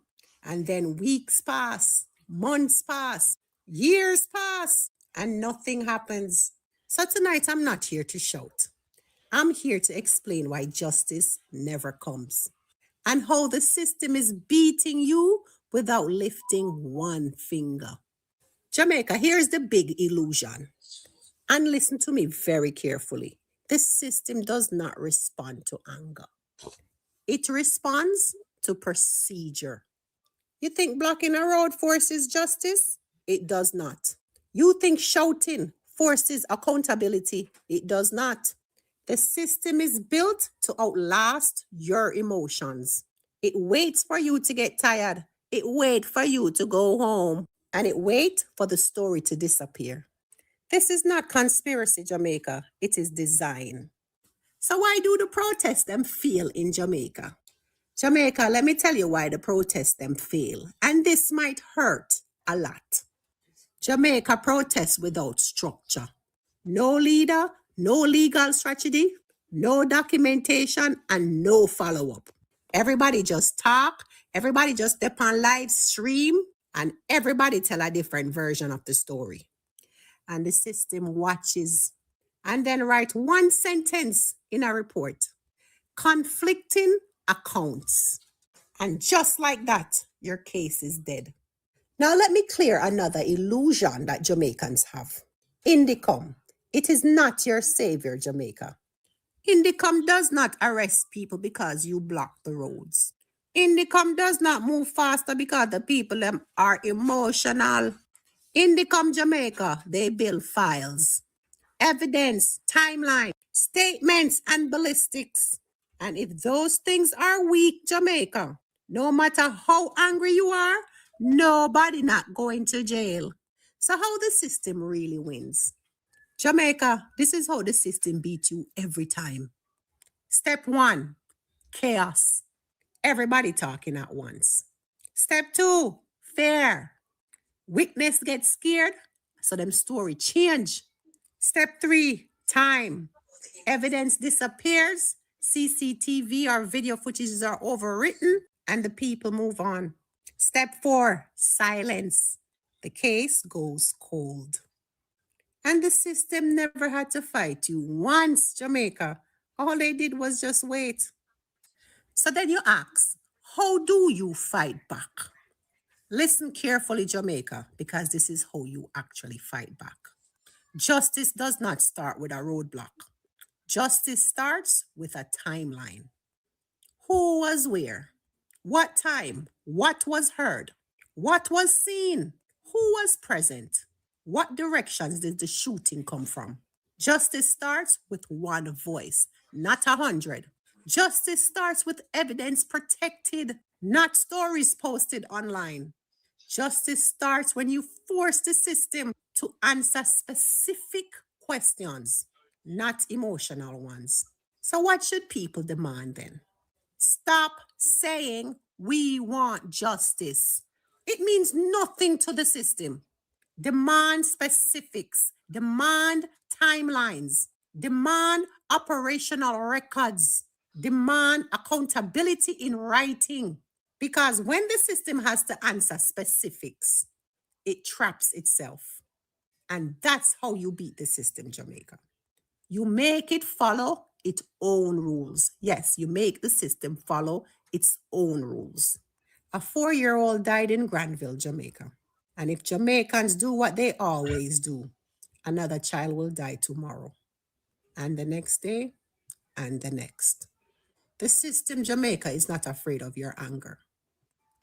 And then weeks pass, months pass, years pass, and nothing happens. So tonight, I'm not here to shout. I'm here to explain why justice never comes and how the system is beating you without lifting one finger. Jamaica, here's the big illusion. And listen to me very carefully. The system does not respond to anger. It responds to procedure. You think blocking a road forces justice? It does not. You think shouting forces accountability? It does not. The system is built to outlast your emotions. It waits for you to get tired. It waits for you to go home. And it waits for the story to disappear. This is not conspiracy, Jamaica. It is design. So why do the protests them fail in Jamaica? Jamaica, let me tell you why the protests them fail. And this might hurt a lot. Jamaica protests without structure. No leader, no legal strategy, no documentation, and no follow-up. Everybody just talk, everybody just step on live stream, and everybody tell a different version of the story. And the system watches and then write one sentence in a report. Conflicting accounts. And just like that, your case is dead. Now let me clear another illusion that Jamaicans have. Indicom. It is not your savior, Jamaica. Indicom does not arrest people because you block the roads. Indicom does not move faster because the people are emotional. Indicom Jamaica, they build files, evidence, timeline, statements, and ballistics. And if those things are weak, Jamaica, no matter how angry you are, nobody not going to jail. So how the system really wins? Jamaica, this is how the system beats you every time. Step 1, chaos. Everybody talking at once. Step 2, fear. Witness gets scared, so them story change. Step 3, time. Evidence disappears, CCTV or video footages are overwritten, and the people move on. Step 4, silence. The case goes cold. And the system never had to fight you once, Jamaica. All they did was just wait. So then you ask, how do you fight back? Listen carefully, Jamaica, because this is how you actually fight back. Justice does not start with a roadblock. Justice starts with a timeline. Who was where? What time? What was heard? What was seen? Who was present? What directions did the shooting come from? Justice starts with one voice, not 100. Justice starts with evidence protected, not stories posted online. Justice starts when you force the system to answer specific questions, not emotional ones. So what should people demand then? Stop saying we want justice. It means nothing to the system. Demand specifics, demand timelines, demand operational records, demand accountability in writing. Because when the system has to answer specifics, it traps itself. And that's how you beat the system, Jamaica. You make it follow its own rules. Yes, you make the system follow its own rules. A 4-year-old died in Granville, Jamaica. And if Jamaicans do what they always do, another child will die tomorrow. And the next day, and the next. The system, Jamaica, is not afraid of your anger.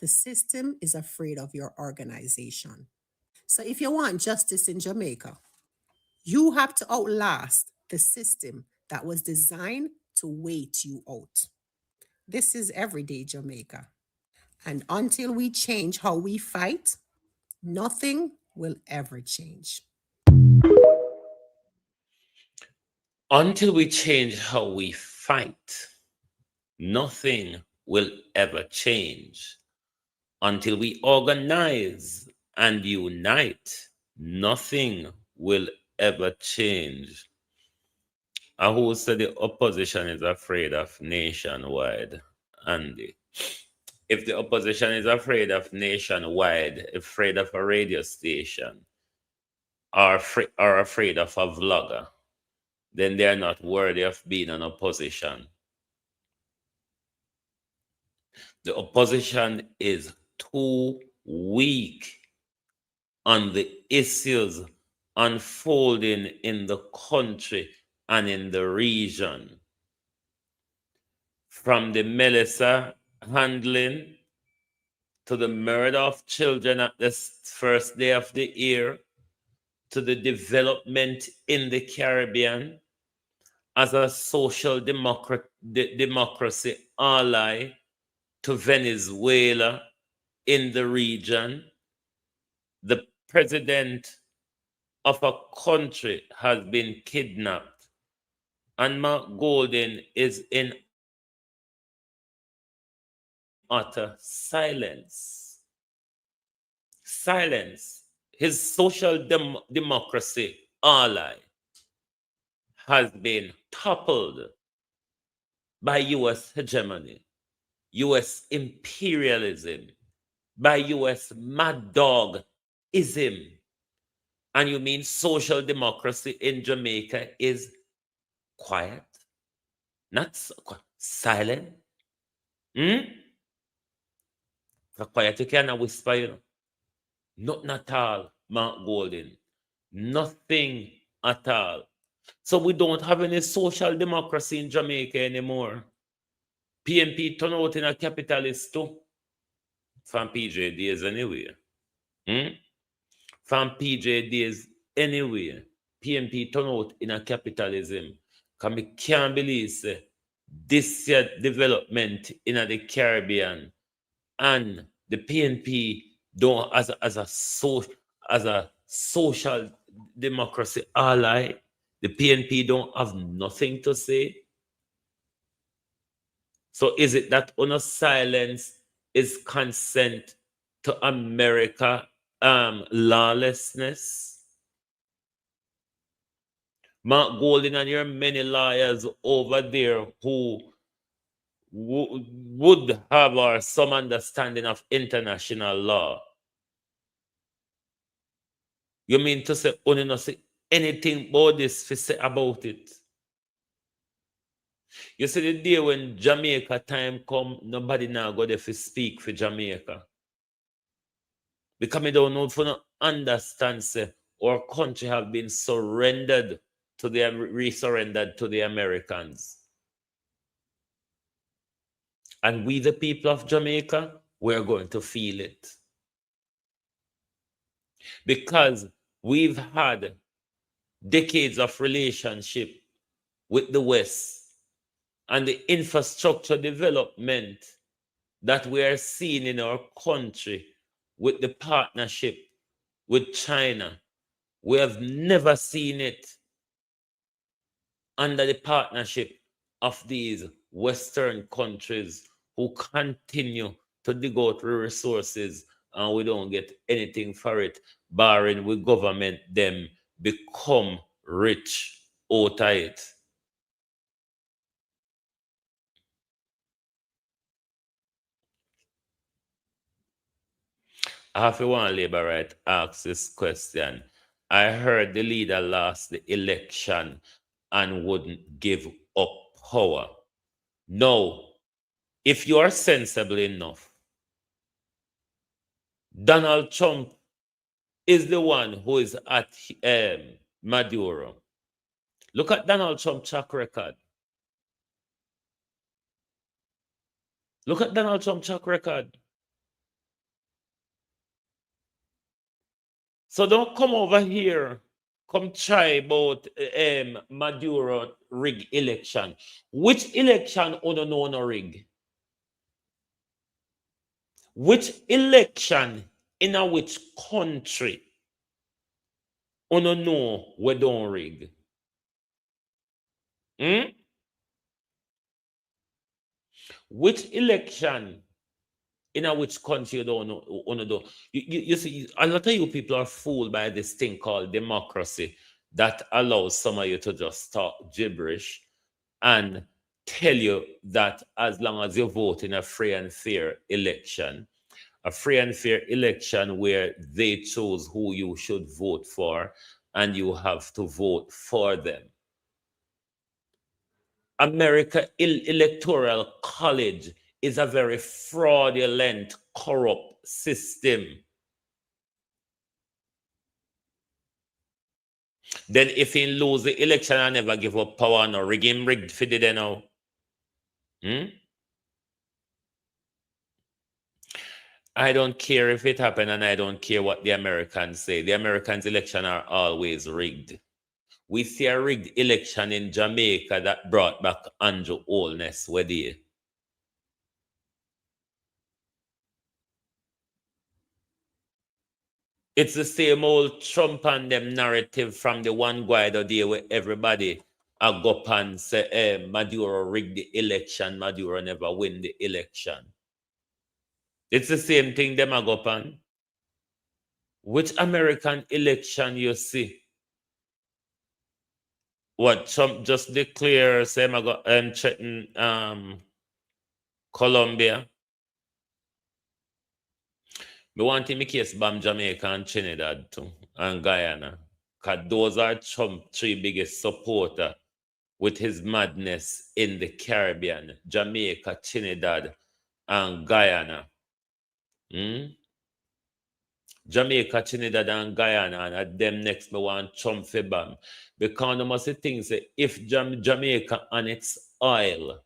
The system is afraid of your organization. So if you want justice in Jamaica, you have to outlast the system that was designed to wait you out. This is everyday Jamaica. And until we change how we fight, nothing will ever change. Until we change how we fight, nothing will ever change. Until we organize and unite, nothing will ever change. And who said the opposition is afraid of nationwide? Andy. If the opposition is afraid of nationwide, afraid of a radio station, or afraid of a vlogger, then they are not worthy of being an opposition. The opposition is too weak on the issues unfolding in the country and in the region. From the Melissa handling to the murder of children at the first day of the year, to the development in the Caribbean as a social democracy ally to Venezuela in the region. The president of a country has been kidnapped, and Mark Golden is in utter silence. Silence. His social democracy ally has been toppled by US hegemony, US imperialism, by US mad dog-ism. And you mean social democracy in Jamaica is quiet? Not silent? For quiet, you cannot whisper, you know. Nothing at all, Mark Golden. Nothing at all. So we don't have any social democracy in Jamaica anymore. PNP turn out in a capitalist too. From PJ days anyway. From PJ days anyway. PNP turn out in a capitalism. Because I can't believe this year development in the Caribbean and the PNP don't as a social democracy ally, the PNP don't have nothing to say. So is it that on silence is consent to America lawlessness? Mark Golden and your many lawyers over there who would have some understanding of international law. You mean to say only not say anything about this to say about it? You see the day when Jamaica time come, nobody now go there to speak for Jamaica. Because we don't know if we don't understand say our country have been surrendered to the resurrendered to the Americans. And we, the people of Jamaica, we're going to feel it. Because we've had decades of relationship with the West and the infrastructure development that we are seeing in our country with the partnership with China. We have never seen it under the partnership of these Western countries who continue to dig out the resources and we don't get anything for it, barring we government them become rich out of it. I have to one labor right ask this question. I heard the leader lost the election and wouldn't give up power. No, if you are sensible enough, Donald Trump is the one who is at Maduro. Look at Donald Trump's track record. Look at Donald Trump's track record. So don't come over here, come try about Maduro rig election. Which election uno know no rig? Which election in a which country uno know we don't rig? Which election in a which country you don't know? You see, a lot of you people are fooled by this thing called democracy. that allows some of you to just talk gibberish and tell you that as long as you vote in a free and fair election, a free and fair election where they choose who you should vote for and you have to vote for them. America Electoral College is a very fraudulent, corrupt system. Then if he lose the election and never give up power, no rig him rigged for the now. I don't care if it happened and I don't care what the Americans say. The Americans' election are always rigged. We see a rigged election in Jamaica that brought back Andrew Holness, where they. It's the same old Trump and them narrative from the one guy the day where everybody go up and say, Maduro rigged the election, Maduro never win the election. It's the same thing them go up on. Which American election you see? What Trump just declare say I go threaten Colombia. Me want him case bomb Jamaica and Trinidad too, and Guyana. Because those are Trump three biggest supporters with his madness in the Caribbean. Jamaica, Trinidad, and Guyana. Jamaica, Trinidad, and Guyana, and at them next me want Trump for bomb. Because no must think say if Jamaica and its oil,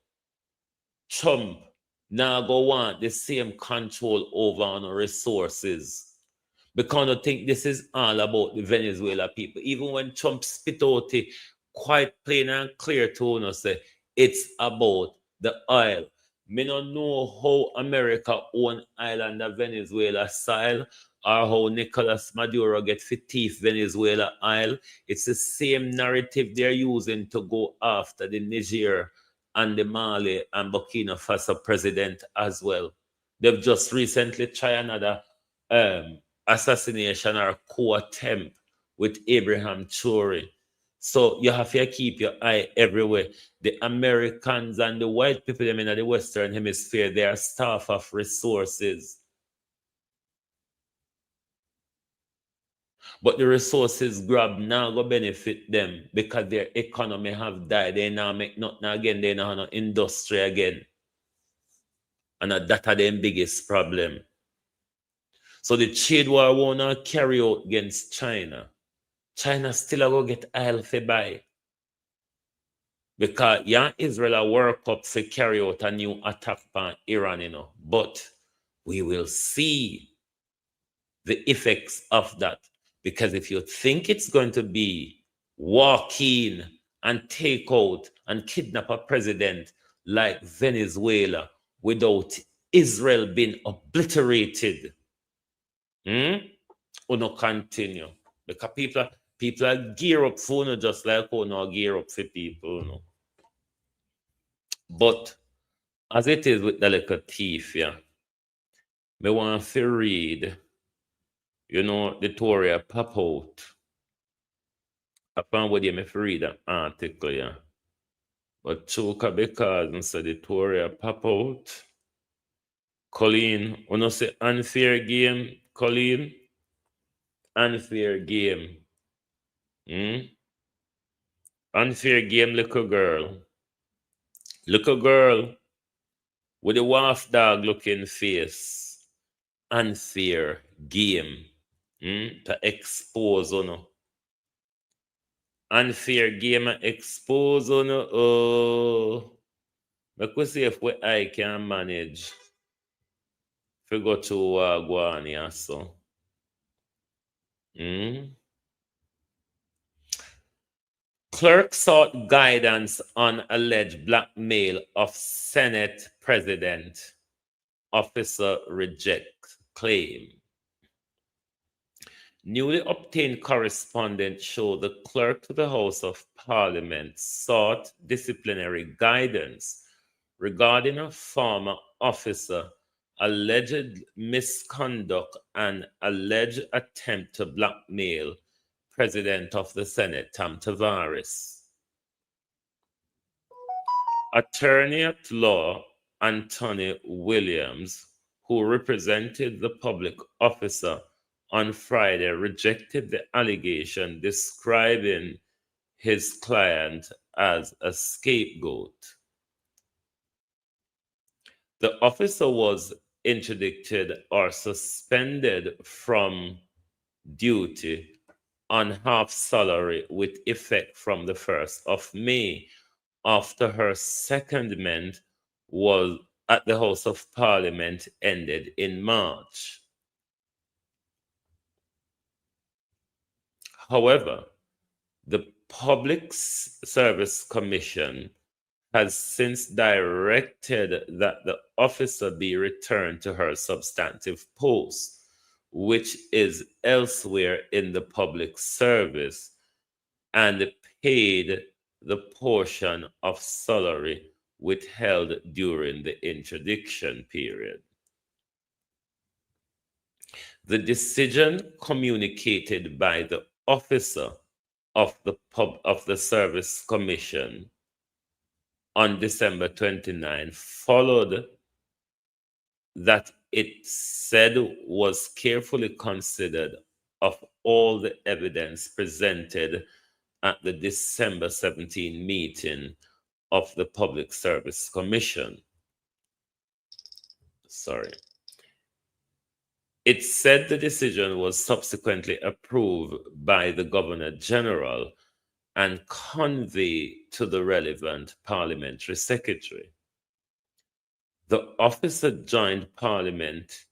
Trump now go want the same control over on resources. Because I think this is all about the Venezuela people. Even when Trump spit out it quite plain and clear to us, say it's about the oil. Me don't know how America own island of Venezuela style or how Nicolas Maduro get for thief Venezuela oil. It's the same narrative they're using to go after the Niger and the Mali and Burkina Faso president as well. They've just recently tried another assassination or coup attempt with Abraham Traore. So you have to keep your eye everywhere. The Americans and the white people them in the Western Hemisphere, they are starved of resources. But the resources grab now go benefit them because their economy have died. They now make nothing again. They now have no industry again. And that are their biggest problem. So the trade war won't not carry out against China. China still go get oil for buy. Because Israel work up to carry out a new attack on Iran, But we will see the effects of that. Because if you think it's going to be walk in and take out and kidnap a president like Venezuela without Israel being obliterated, or no continue. Because people are gear up for just like gear up for people, But as it is with the little thief, me want to read, the Toria pop out. Upon what you may read an article, But choka because and so the Toria pop out. Colleen, when say unfair game, Colleen, unfair game. Unfair game, little girl. Little girl with a waff dog looking face. Unfair game. To expose Unfair game expose I could see if I can manage. Figure to go on here, so. Clerk sought guidance on alleged blackmail of Senate President. Officer rejects claim. Newly obtained correspondence showed the clerk to the House of Parliament sought disciplinary guidance regarding a former officer alleged misconduct and alleged attempt to blackmail President of the Senate, Tom Tavares. Attorney at law Anthony Williams, who represented the public officer on Friday, rejected the allegation, describing his client as a scapegoat. The officer was interdicted or suspended from duty on half salary with effect from the 1st of May after her secondment was at the House of Parliament ended in March. However, the Public Service Commission has since directed that the officer be returned to her substantive post, which is elsewhere in the public service, and paid the portion of salary withheld during the interdiction period. The decision communicated by the officer of the Service Commission on December 29 followed that it said was carefully considered of all the evidence presented at the December 17 meeting of the Public Service Commission. It said the decision was subsequently approved by the Governor General and conveyed to the relevant parliamentary secretary. The officer joined Parliament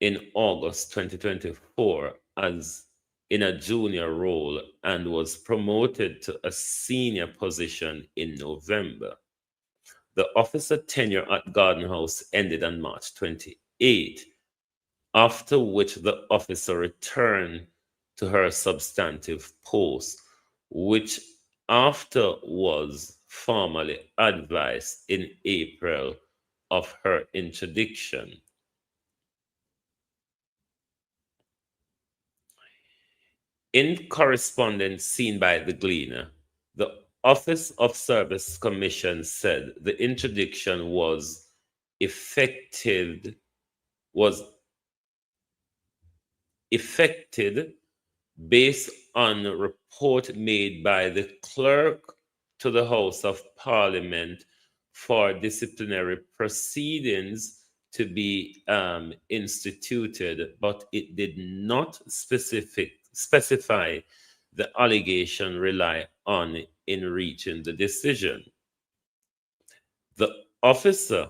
in August 2024 as in a junior role and was promoted to a senior position in November. The officer tenure at Garden House ended on March 28, after which the officer returned to her substantive post, which after was formally advised in April of her interdiction. In correspondence seen by the Gleaner, the Office of Service Commission said the interdiction was effected based on a report made by the clerk to the House of Parliament for disciplinary proceedings to be instituted, but it did not specify the allegation rely on in reaching the decision. The officer's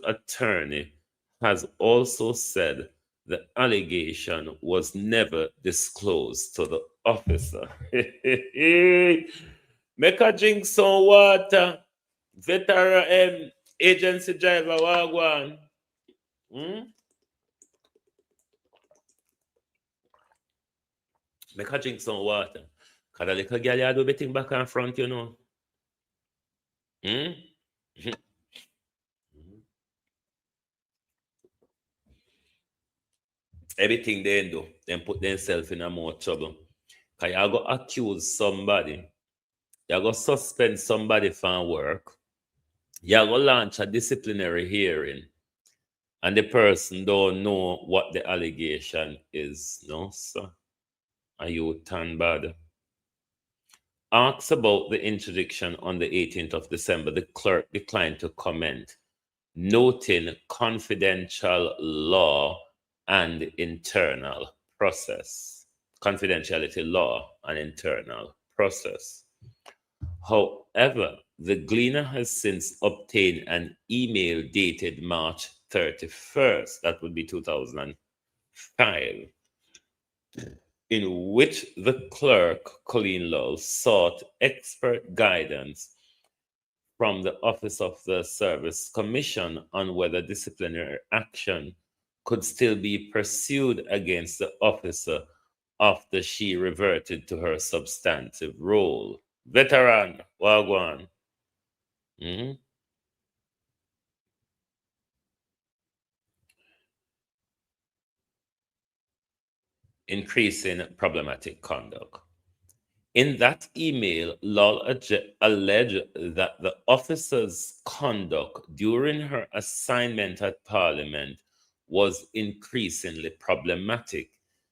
attorney has also said the allegation was never disclosed to the officer. Make a drink some water. Veteran agency driver, wagwan. Make a drink some water. Cause a little girl you do betting back and front, you know. Everything they do, then put themselves in a more trouble. Cause you go accuse somebody, you go suspend somebody from work, you go launch a disciplinary hearing, and the person don't know what the allegation is, no, sir. Are you turn bad? Asked about the interdiction on the 18th of December, the clerk declined to comment, noting confidential law and internal process. Confidentiality law and internal process. However, the Gleaner has since obtained an email dated March 31st, that would be 2005, in which the clerk, Colleen Lowell, sought expert guidance from the Office of the Service Commission on whether disciplinary action could still be pursued against the officer after she reverted to her substantive role. Veteran, wagwan. increasing problematic conduct. In that email, Lol alleged that the officer's conduct during her assignment at Parliament was increasingly problematic,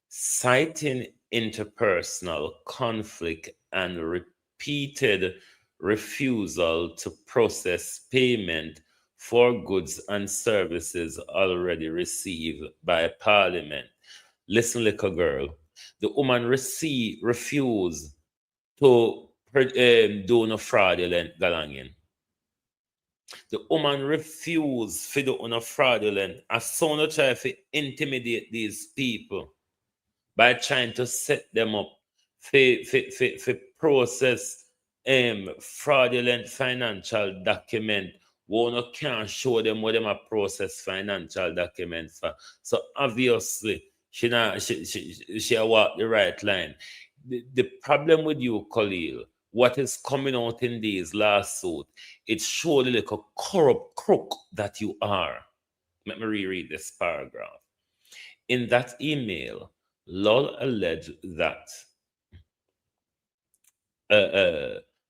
citing interpersonal conflict and repeated refusal to process payment for goods and services already received by Parliament. Listen, little girl. The woman refused to do no fraudulent galanging. The woman refused to do no fraudulent. As soon as try to intimidate these people by trying to set them up for process fraudulent financial document. One can't show them what them a process financial documents for. So obviously she walked the right line. The problem with you, Khalil, what is coming out in these lawsuits, it surely like a corrupt crook that you are. Let me reread this paragraph. In that email, Lol alleged that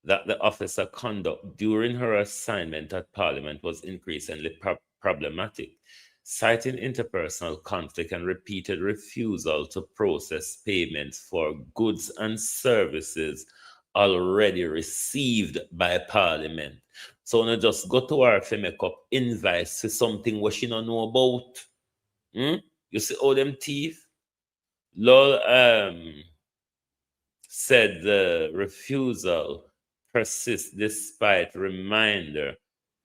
that the officer conduct during her assignment at Parliament was increasingly problematic, citing interpersonal conflict and repeated refusal to process payments for goods and services already received by Parliament. So now just go to her to make up invoice for something what she don't know about. You see all them teeth? Lol said the refusal persists despite reminder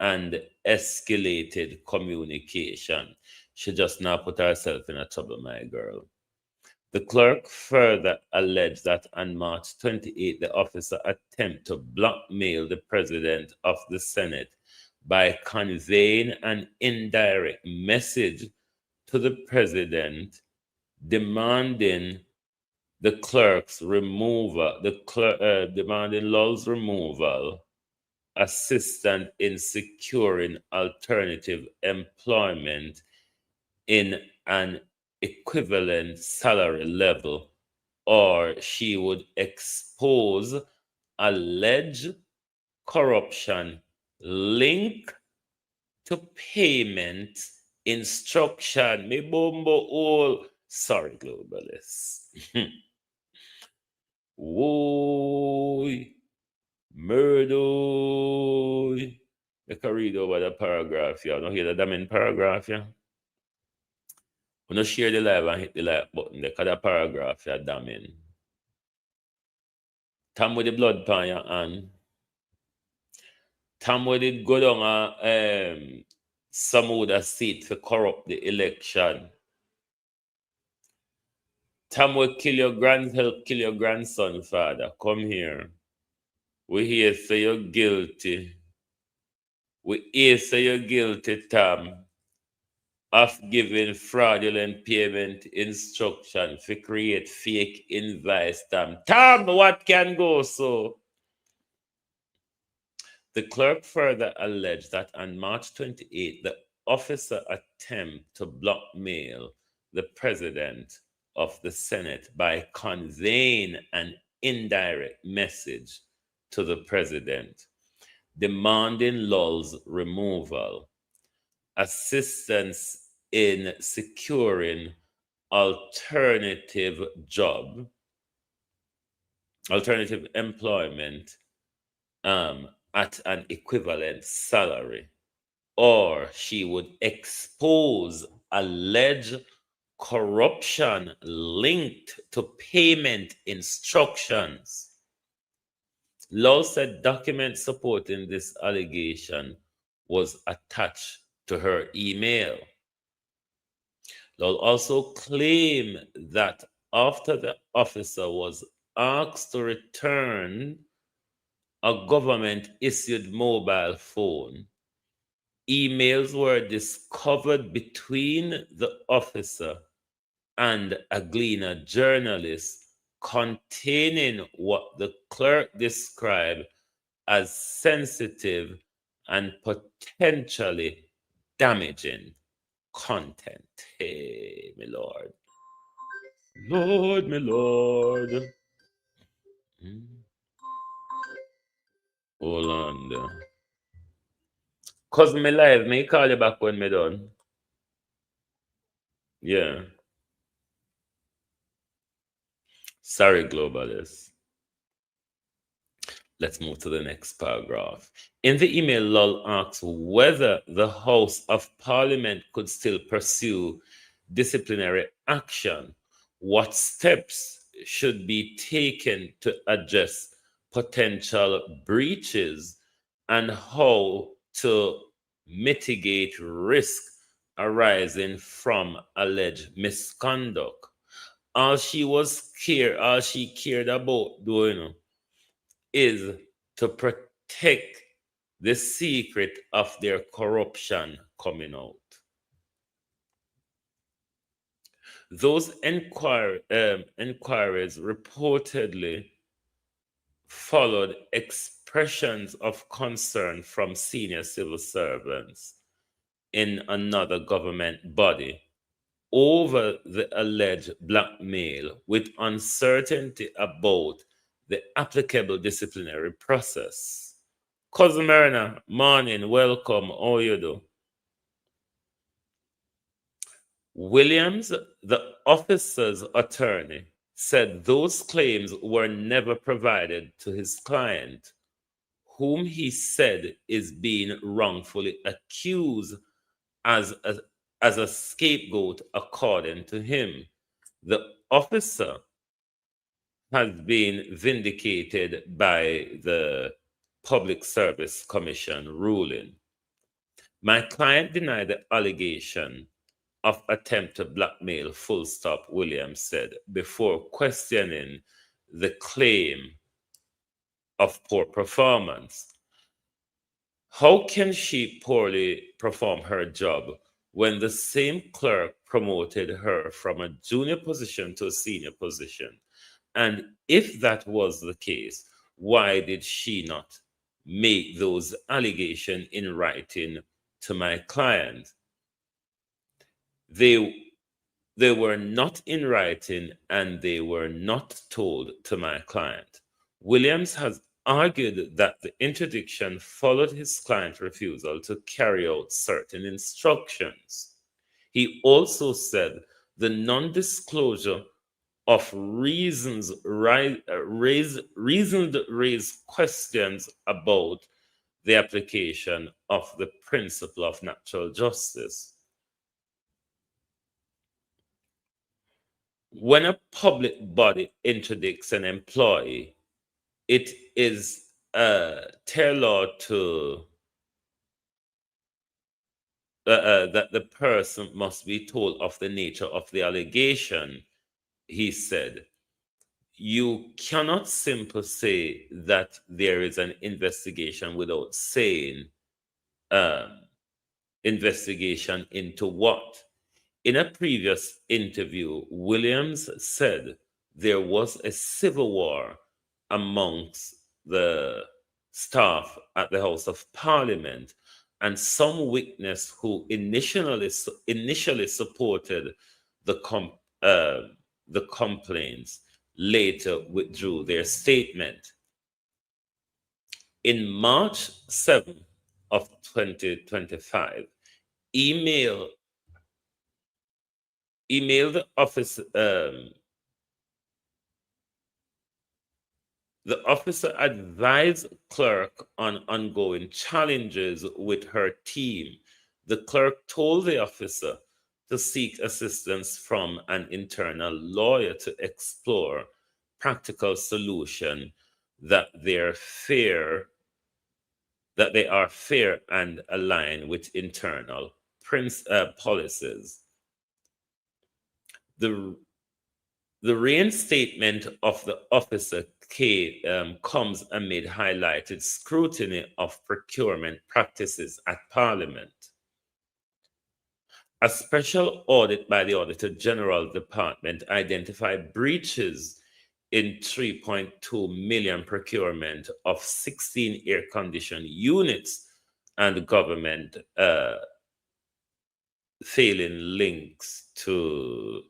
and escalated communication. She just now put herself in a trouble, my girl. The clerk further alleged that on March 28, the officer attempted to blackmail the president of the Senate by conveying an indirect message to the president demanding the clerk's removal, demanding Lol's removal, assistance in securing alternative employment in an equivalent salary level, or she would expose alleged corruption linked to payment instruction. Me bombo all. Sorry, globalists. Woy, murder. I can read over the paragraph, yeah. Don't hear the damn paragraph, yeah. When you share the live and hit the like button, the kind of paragraph, yeah, damn. Tam with the blood pan your hand. Tam with it go down some would have seat to corrupt the election. Tam will help kill your grandson, father. Come here. We here say you're guilty. We here say you're guilty, Tam, of giving fraudulent payment instruction to create fake invoice, Tam. Tam, what can go so? The clerk further alleged that on March 28, the officer attempted to blackmail the president of the Senate by conveying an indirect message to the president, demanding Lol's removal, assistance in securing alternative employment at an equivalent salary, or she would expose alleged corruption linked to payment instructions. Law said documents supporting this allegation was attached to her email. Law also claimed that after the officer was asked to return a government-issued mobile phone, emails were discovered between the officer and a Gleaner journalist containing what the clerk described as sensitive and potentially damaging content. Hey, my lord. Lord, my Lord. Hold on there. Cousin me live, may call you back when me done. Yeah. Sorry, globalist. Let's move to the next paragraph. In the email, Lull asks whether the House of Parliament could still pursue disciplinary action. What steps should be taken to address potential breaches and how to mitigate risk arising from alleged misconduct. All she cared about doing is to protect the secret of their corruption coming out. Those inquiries reportedly followed expressions of concern from senior civil servants in another government body over the alleged blackmail, with uncertainty about the applicable disciplinary process. Cousin Marina, morning, welcome. How you do? Williams, the officer's attorney, said those claims were never provided to his client, whom he said is being wrongfully accused as a scapegoat, according to him. The officer has been vindicated by the Public Service Commission ruling. My client denied the allegation of attempt to blackmail, full stop, Williams said, before questioning the claim of poor performance. How can she poorly perform her job when the same clerk promoted her from a junior position to a senior position? And if that was the case, why did she not make those allegations in writing to my client? They were not in writing and they were not told to my client. Williams has argued that the interdiction followed his client's refusal to carry out certain instructions. He also said the non-disclosure of reasons raised questions about the application of the principle of natural justice. When a public body interdicts an employee, it is tailored to that the person must be told of the nature of the allegation, he said. You cannot simply say that there is an investigation without saying investigation into what. In a previous interview, Williams said there was a civil war amongst the staff at the House of Parliament, and some witness who initially supported the complaints later withdrew their statement. In March 7 of 2025, emailed the office. The officer advised clerk on ongoing challenges with her team. The clerk told the officer to seek assistance from an internal lawyer to explore practical solution that they are fair and align with internal policies. The reinstatement of the officer comes amid highlighted scrutiny of procurement practices at Parliament. A special audit by the Auditor General Department identified breaches in 3.2 million procurement of 16 air-conditioned units and government failing links to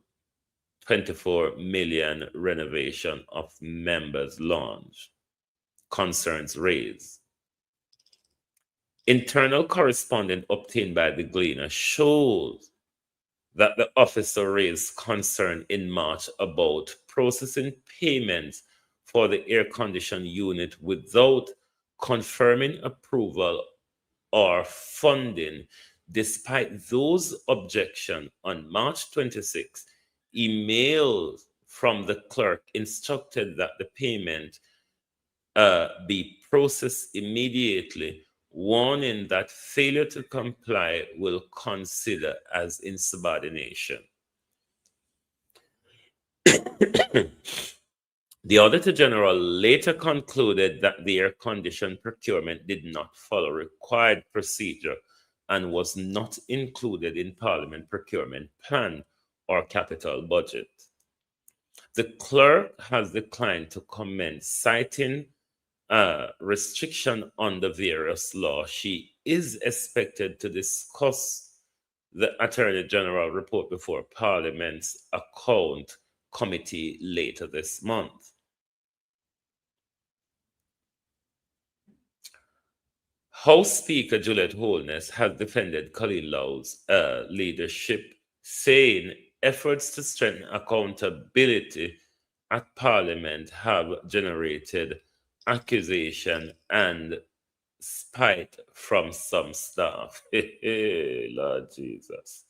24 million renovation of members' lounge. Concerns raised. Internal correspondence obtained by the Gleaner shows that the officer raised concern in March about processing payments for the air conditioning unit without confirming approval or funding. Despite those objections, on March 26, emails from the clerk instructed that the payment be processed immediately, warning that failure to comply will consider as insubordination. The Auditor General later concluded that the air condition procurement did not follow required procedure and was not included in Parliament procurement plan or capital budget. The clerk has declined to comment, citing restriction on the various laws. She is expected to discuss the Attorney General report before Parliament's Account Committee later this month. House Speaker Juliet Holness has defended Colleen Low's leadership, saying efforts to strengthen accountability at Parliament have generated accusation and spite from some staff. Lord Jesus.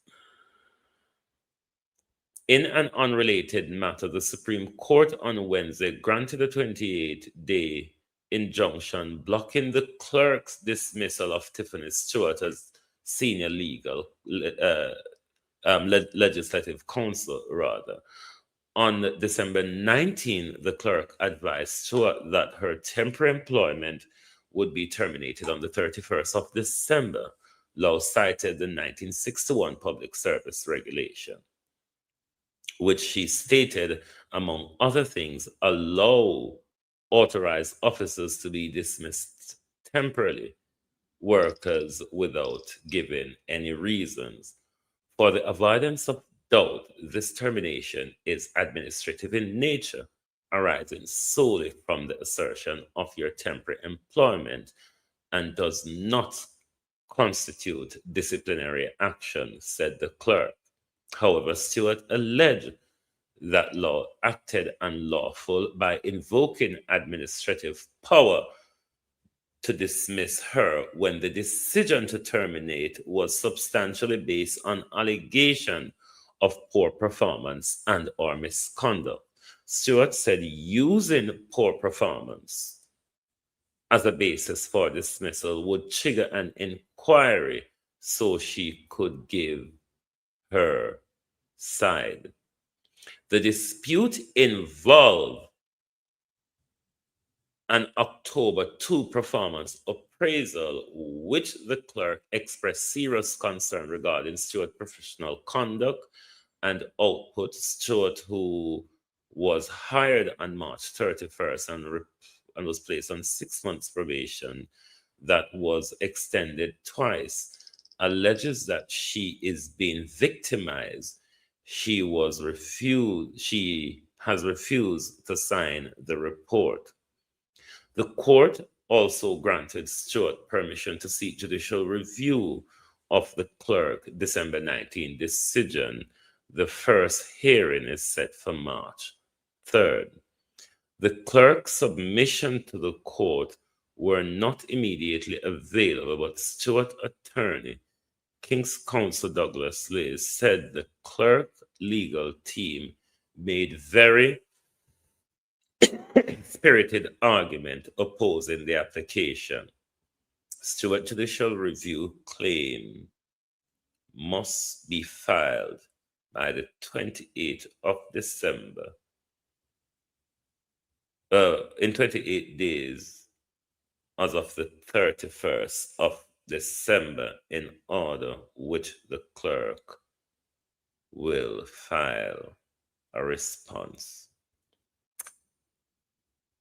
In an unrelated matter, the Supreme Court on Wednesday granted a 28-day injunction blocking the clerk's dismissal of Tiffany Stewart as senior legal legislative counsel, rather. On December 19, the clerk advised Stewart that her temporary employment would be terminated on the 31st of December. Law cited the 1961 Public Service Regulation, which she stated, among other things, allow authorized officers to be dismissed temporarily, workers without giving any reasons. For the avoidance of doubt, this termination is administrative in nature, arising solely from the assertion of your temporary employment and does not constitute disciplinary action, said the clerk. However, Stewart alleged that Law acted unlawful by invoking administrative power to dismiss her when the decision to terminate was substantially based on allegation of poor performance and or misconduct. Stewart said using poor performance as a basis for dismissal would trigger an inquiry so she could give her side. The dispute involved an October 2 performance appraisal, which the clerk expressed serious concern regarding Stewart's professional conduct and output. Stewart, who was hired on March 31st and was placed on 6 months probation that was extended twice, alleges that she is being victimized. She has refused to sign the report. The court also granted Stewart permission to seek judicial review of the clerk December 19 decision. The first hearing is set for March 3rd. The clerk's submission to the court were not immediately available, but Stewart attorney, King's Counsel Douglas Liz, said the clerk legal team made very spirited argument opposing the application. Stewart judicial review claim must be filed by the 28th of December. In 28 days, as of the 31st of December, in order which the clerk will file a response.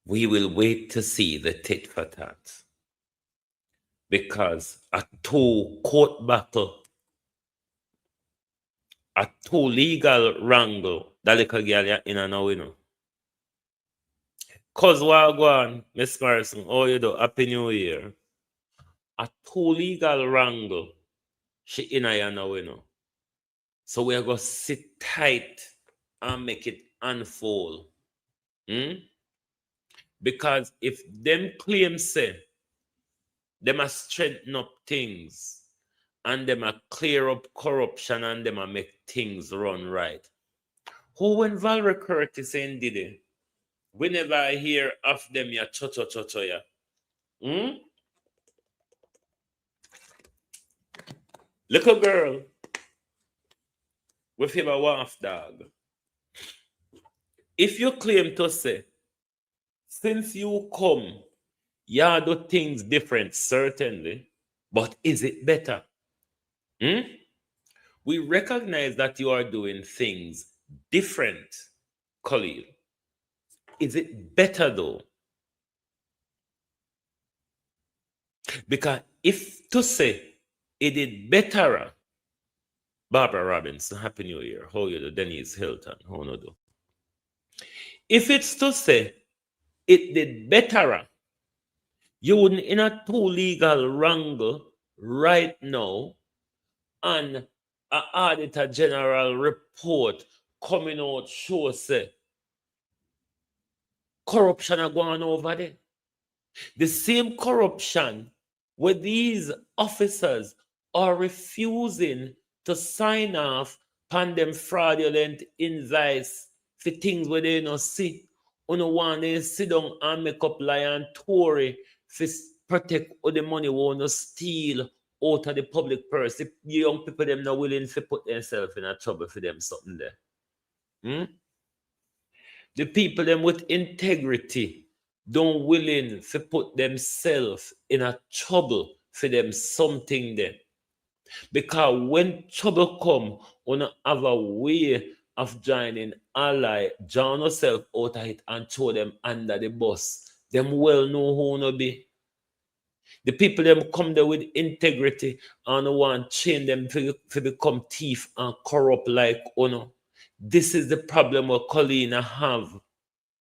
We will wait to see the tit for tat, because a two-court battle, a two-legal wrangle That little girl ya in and now, you know. Cause what go on, Miss Morrison, oh you do, Happy New Year. A two legal wrangle, she in and now, you know. So we are going to sit tight and make it unfold. Because if them claims say, them a strengthen up things, and them a clear up corruption, and them a make things run right. Who when Valerie Curtis and did it? Whenever I hear of them, ya cho ya. Little girl, with him a waff dog. If you claim to say, since you come, you do things different, certainly, but is it better? We recognize that you are doing things different, Khalil. Is it better though? Because if to say it is better, Barbara Robinson, Happy New Year. How you do? Denise Hilton, how no do? If it's to say it did better, you wouldn't in a two legal wrangle right now and an auditor general report coming out show say corruption are going over there. The same corruption where these officers are refusing to sign off on them fraudulent invoice for things where they no see. Uno want they sit down and make up lie and Tory for protect all the money we want to steal out of the public purse. If young people them not willing to put themselves in a trouble for them something there. The people them with integrity don't willing to put themselves in a trouble for them something there. Because when trouble come, we don't have a way of joining ally, join yourself out of it and throw them under the bus. Them well know who no be. The people them come there with integrity and want chain them to become thief and corrupt like Uno. This is the problem what Colina have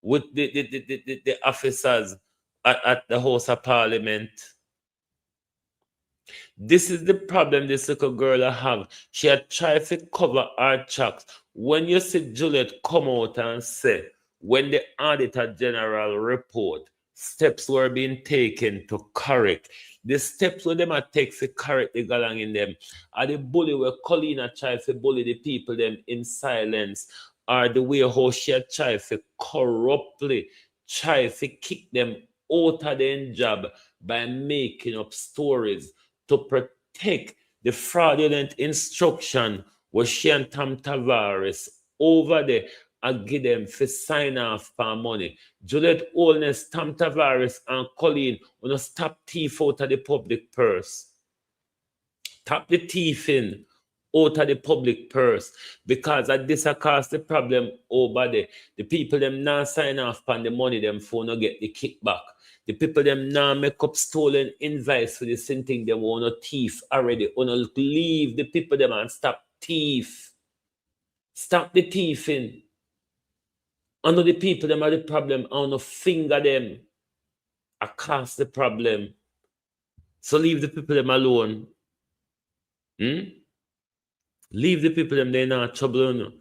with the officers at the House of Parliament. This is the problem this little girl have. She had tried to cover her tracks. When you see Juliet come out and say, when the Auditor General report, steps were being taken to correct. The steps where them are take to correct the galang in them are the bully where Colina tried to bully the people them in silence, or the way how she had tried to corruptly try to kick them out of their job by making up stories to protect the fraudulent instruction was she and Tom Tavares over there and give them for sign off for money. Juliet Holness, Tom Tavares, and Colleen want to stop thief out of the public purse. Tap the thief in out of the public purse, because at this cost the problem over there. The people them not sign off on the money them for no get the kickback. The people them now make up stolen invoice for the same thing. They want to thief already. Want to leave the people them and stop thief. Stop the thieving. I know the people them are the problem. I want to finger them. I cast the problem. So leave the people them alone. Leave the people them, they're not trouble.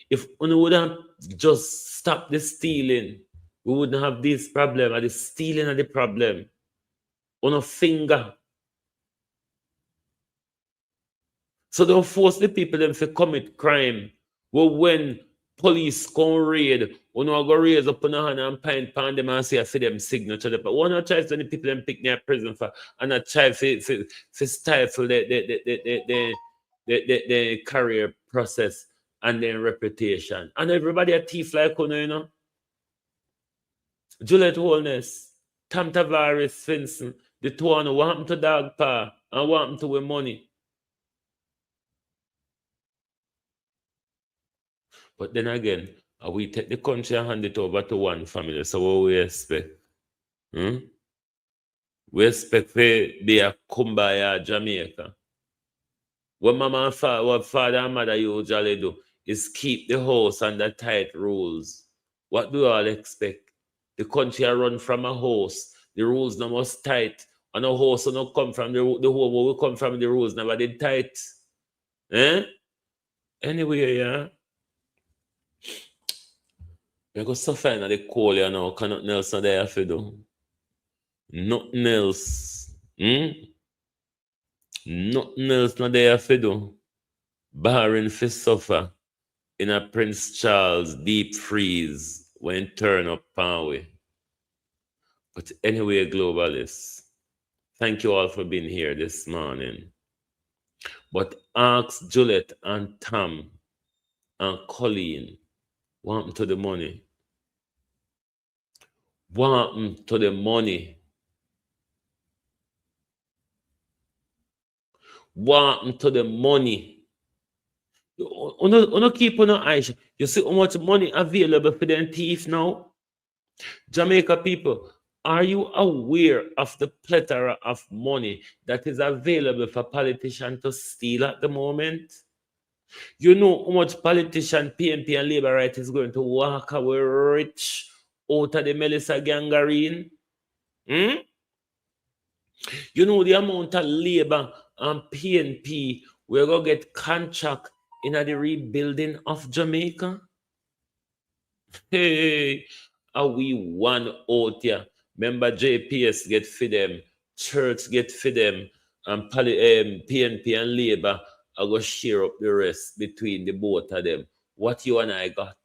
If we would have just stopped the stealing, we wouldn't have this problem. The stealing are the problem. On a finger. So don't force the people them to commit crime. Well, when police come raid, we not go raise up on a hand and pint pan them and say for them signature. But one not try to the people them pick their prison for and not try to stifle the career process and their reputation. And everybody a thief like you know. Juliet Holness, Tom Tavares, Vincent, the two one what happened to Dog Pa and what happened to with money. But then again, we take the country and hand it over to one family. So what we expect? We expect for be a Kumbaya Jamaica. What mama and father and mother usually do is keep the house under tight rules. What do you all expect? The country are run from a house. The rules no must tight. And a house no come from the home will come from the rules never did tight. Eh? Anyway, yeah. You go suffer in the cold, you know, can nothing else not there for do. Nothing else. Nothing else not there for do. Barring for suffer in a Prince Charles deep freeze when turn up power. But anyway, globalists, thank you all for being here this morning. But ask Juliet and Tam and Colleen, what happened to the money? What happened to the money? What happened to the money? You keep on your eyes. You see how much money available for them thief now? Jamaica people, are you aware of the plethora of money that is available for politicians to steal at the moment? You know how much politician, PNP and Labour Right is going to walk away rich out of the Melissa gangrene? You know the amount of Labour and PNP we're going to get contract in the rebuilding of Jamaica? Hey, are we one out here? Remember, JPS get for them, church get for them, and PNP and Labour are going to share up the rest between the both of them. What you and I got?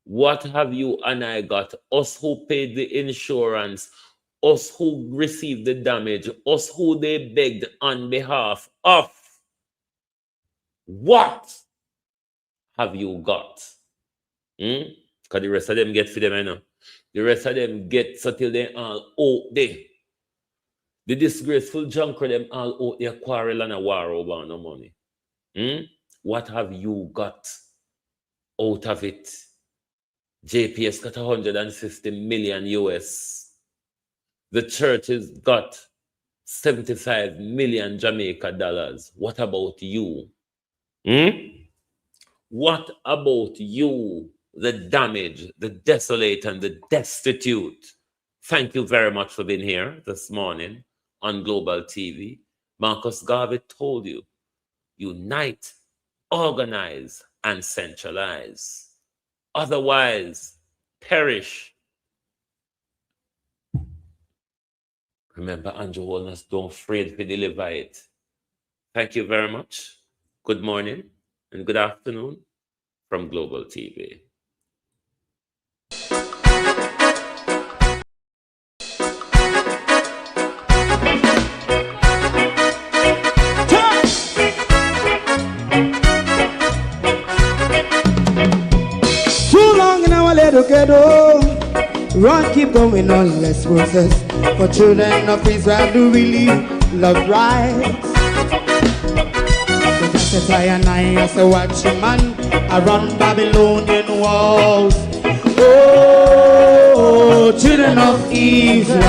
What have you and I got? Us who paid the insurance, us who received the damage, us who they begged on behalf of. What have you got? Because the rest of them get for them, you know. The rest of them get so till they all out there. The disgraceful junker them all out there quarrel and a war over no money. What have you got out of it? JPS got 150 million US. The church has got 75 million Jamaica dollars. What about you? What about you? The damaged, the desolate, and the destitute. Thank you very much for being here this morning on Global TV. Marcus Garvey told you, unite, organize, and centralize. Otherwise, perish. Remember, Andrew Holness, don't afraid to deliver it. Thank you very much. Good morning and good afternoon from Global TV. Too long in our little ghetto, run keep going on less process. For children of Israel do really love rights. So just I and I say watch a man around Babylonian walls. Oh, children of Israel,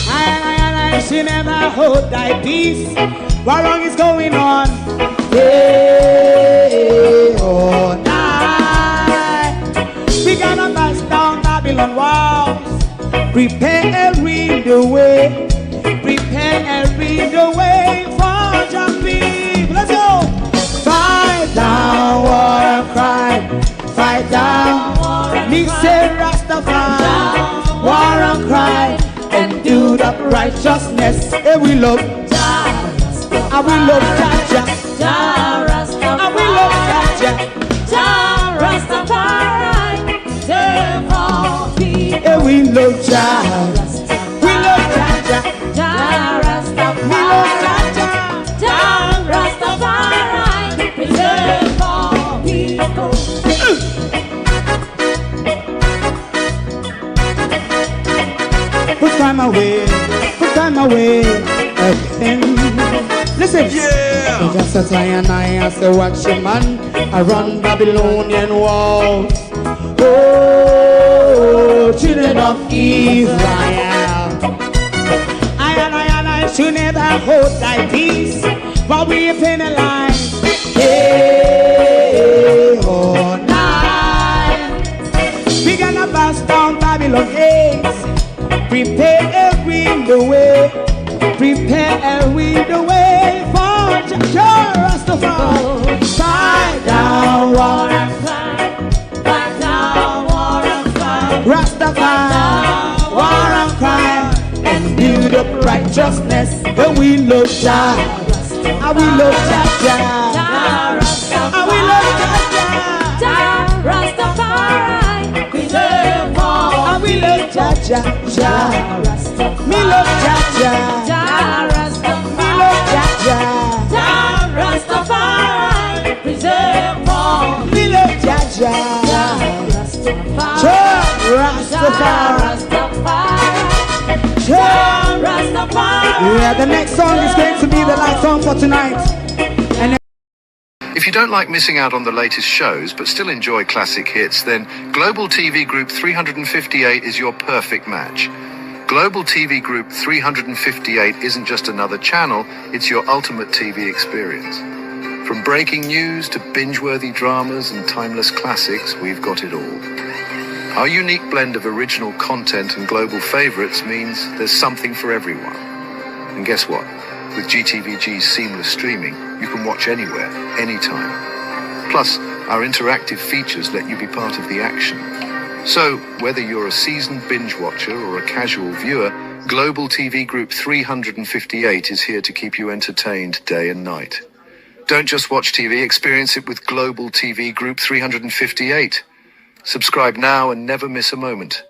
I should never hold thy peace. What wrong is going on? Hey, oh, night. We gonna bust down Babylon walls. Prepare and read the way. Prepare and read the way for your people. Let's go. Fight down, war and crime. Fight down, me say Rastafari. War and crime and do the righteousness. And we love Jah. And we love Jah. Jah Rastafari. And we love Jah. Jah Rastafari. Save all people. And we love Jah. We love Jah. Jah Rastafari. We love Jah. Jah Rastafari. We save all people. Put time away again. Listen, yeah. So just as I and I say watch a man around Babylonian walls. Oh, children of Israel, I should never hold thy peace, but we penalize. day or night. We gonna bust down Babylon gates. Prepare the way. Prepare the way for Jah Rastafari. Fight down war and fight. Fight down war and fight. Rastafari, war and crime, and build up righteousness. And we love Jah. And we love Jah. And we love Jah. Rastafari, preserve all. And we love Jah. Me love Jah. Me love Jah. Rastafari, preserve all. Me love Jah. Rastafari. Yeah, the next song is going to be the last song for tonight. And if you don't like missing out on the latest shows but still enjoy classic hits, then Global TV Group 358 is your perfect match. Global TV Group 358 isn't just another channel, it's your ultimate TV experience. From breaking news to binge-worthy dramas and timeless classics, we've got it all. Our unique blend of original content and global favorites means there's something for everyone. And guess what? With GTVG's seamless streaming, you can watch anywhere, anytime. Plus, our interactive features let you be part of the action. So, whether you're a seasoned binge watcher or a casual viewer, Global TV Group 358 is here to keep you entertained day and night. Don't just watch TV, experience it with Global TV Group 358. Subscribe now and never miss a moment.